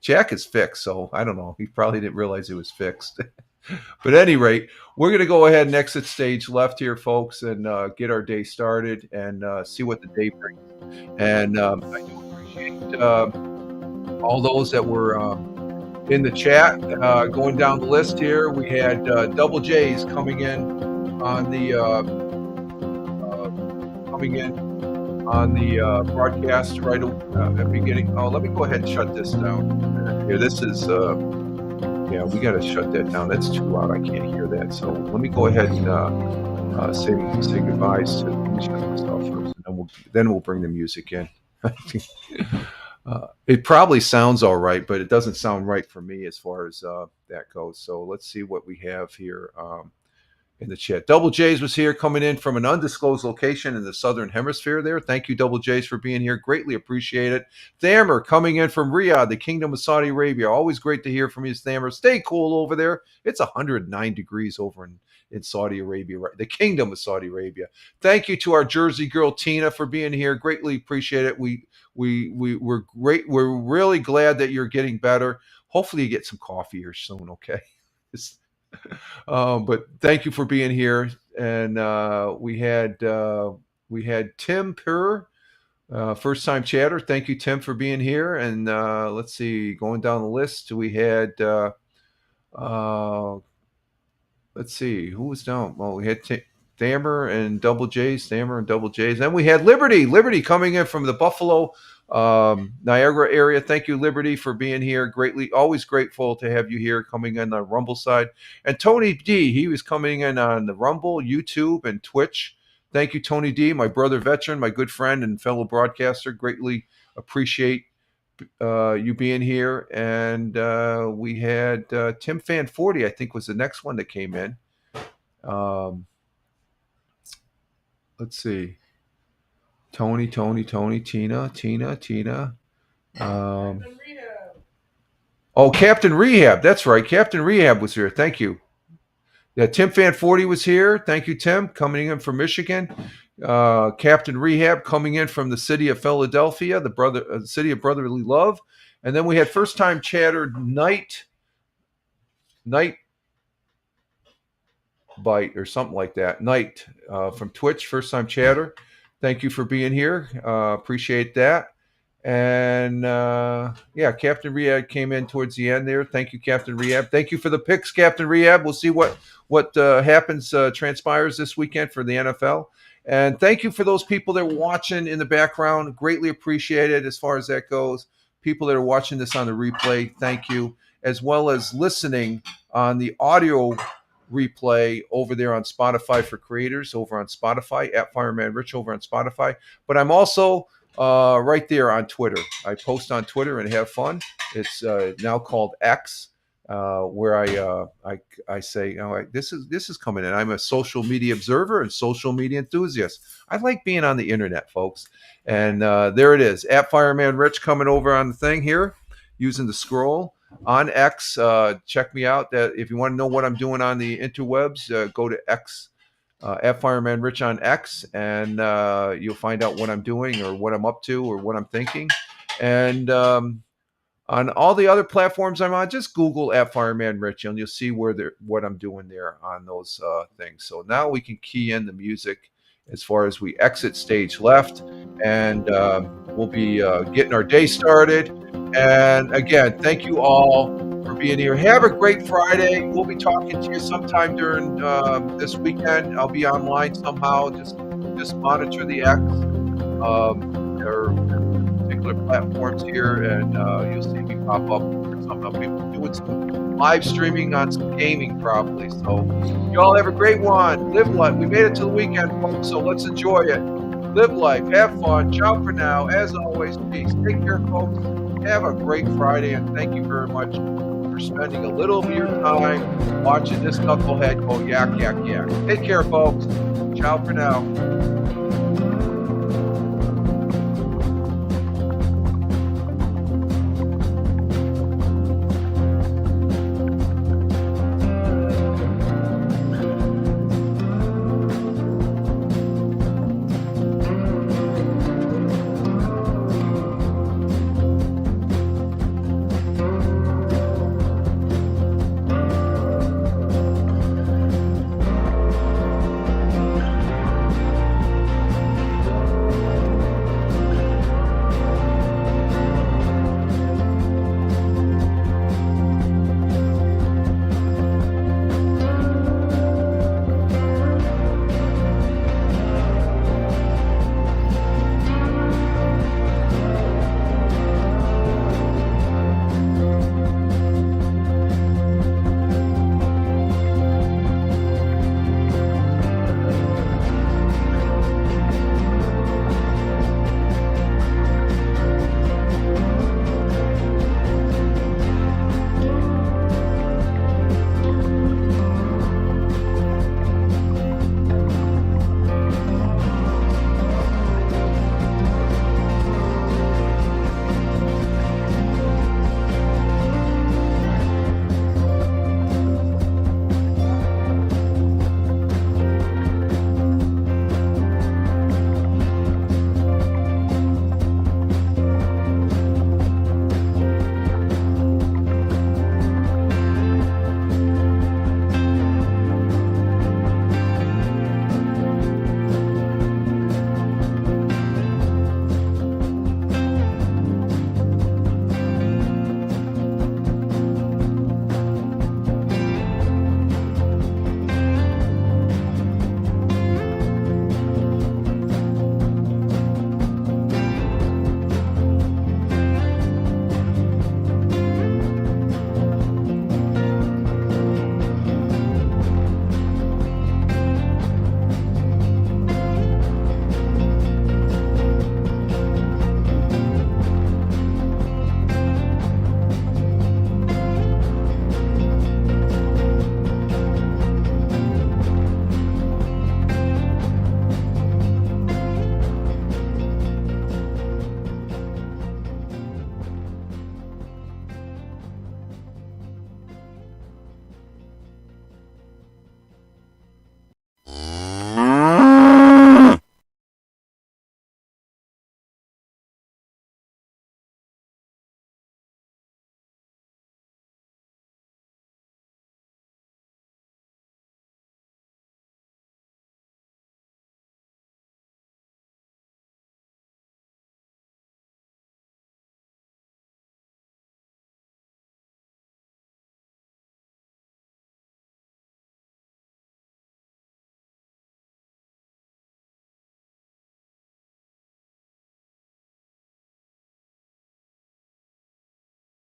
Jack is fixed, so I don't know. He probably didn't realize it was fixed. But at any rate, we're going to go ahead and exit stage left here, folks, and get our day started and see what the day brings. And I do appreciate all those that were in the chat. Going down the list here, we had Double J's coming in on the coming in. on the broadcast right at the beginning. Oh, let me go ahead and shut this down. Here, this is, yeah, we got to shut that down. That's too loud. I can't hear that. So let me go ahead and say goodbyes to, let me shut myself first, and then we'll bring the music in. It probably sounds all right, but it doesn't sound right for me as far as that goes. So let's see what we have here in the chat. Double J's was here, coming in from an undisclosed location in the Southern Hemisphere there. Thank you, Double J's, for being here. Greatly appreciate it. Thamer coming in from Riyadh, the Kingdom of Saudi Arabia. Always great to hear from you, Thamer. Stay cool over there. It's 109 degrees over in Saudi Arabia, right? The Kingdom of Saudi Arabia. Thank you to our Jersey girl, Tina, for being here. Greatly appreciate it. We're great. We're really glad that you're getting better. Hopefully you get some coffee here soon, okay? But thank you for being here. And we had Tim Purr, first time chatter. Thank you, Tim, for being here. And let's see, going down the list, we had let's see, who was down? Well, we had Thamer and Double J's. Then we had Liberty coming in from the Buffalo, Niagara area. Thank you, Liberty, for being here. Always grateful to have you here, coming in on the Rumble side. And Tony D, he was coming in on the Rumble, YouTube, and Twitch. Thank you, Tony D, my brother veteran, my good friend and fellow broadcaster. Greatly appreciate you being here. And we had Tim Fan 40, I think, was the next one that came in. Let's see. Tony, Tina. Captain Rehab. That's right. Captain Rehab was here. Thank you. Yeah, Tim Fan 40 was here. Thank you, Tim, coming in from Michigan. Captain Rehab coming in from the city of Philadelphia, the city of brotherly love. And then we had first time chatter Night Bite or something like that. Night from Twitch, first time chatter. Thank you for being here. Appreciate that. And yeah, Captain Rehab came in towards the end there. Thank you, Captain Rehab. Thank you for the picks, Captain Rehab. We'll see what happens, transpires this weekend for the NFL. And thank you for those people that are watching in the background. Greatly appreciate it as far as that goes. People that are watching this on the replay, thank you. As well as listening on the audio replay over there on Spotify for creators, over on Spotify, at Fireman Rich over on Spotify. But I'm also right there on Twitter. I post on Twitter and have fun. It's now called X, where I say, this is coming in. I'm a social media observer and social media enthusiast. I like being on the internet, folks. And there it is, at Fireman Rich, coming over on the thing here, using the scroll on X. Check me out. That if you want to know what I'm doing on the interwebs, go to X. At Fireman Rich on X, and you'll find out what I'm doing or what I'm up to or what I'm thinking. And on all the other platforms I'm on, just Google at Fireman Rich, and you'll see what I'm doing there on those things. So now we can key in the music as far as we exit stage left, and we'll be getting our day started. And again, thank you all for being here. Have a great Friday. We'll be talking to you sometime during this weekend. I'll be online somehow. Just monitor the X or particular platforms here, and you'll see me pop up or something. I'll be doing some live streaming on some gaming probably. So you all have a great one. Live life. We made it to the weekend, folks, so let's enjoy it. Live life. Have fun. Ciao for now. As always, peace. Take care, folks. Have a great Friday, and thank you very much for spending a little of your time watching this knucklehead go yak, yak, yak. Take care, folks. Ciao for now.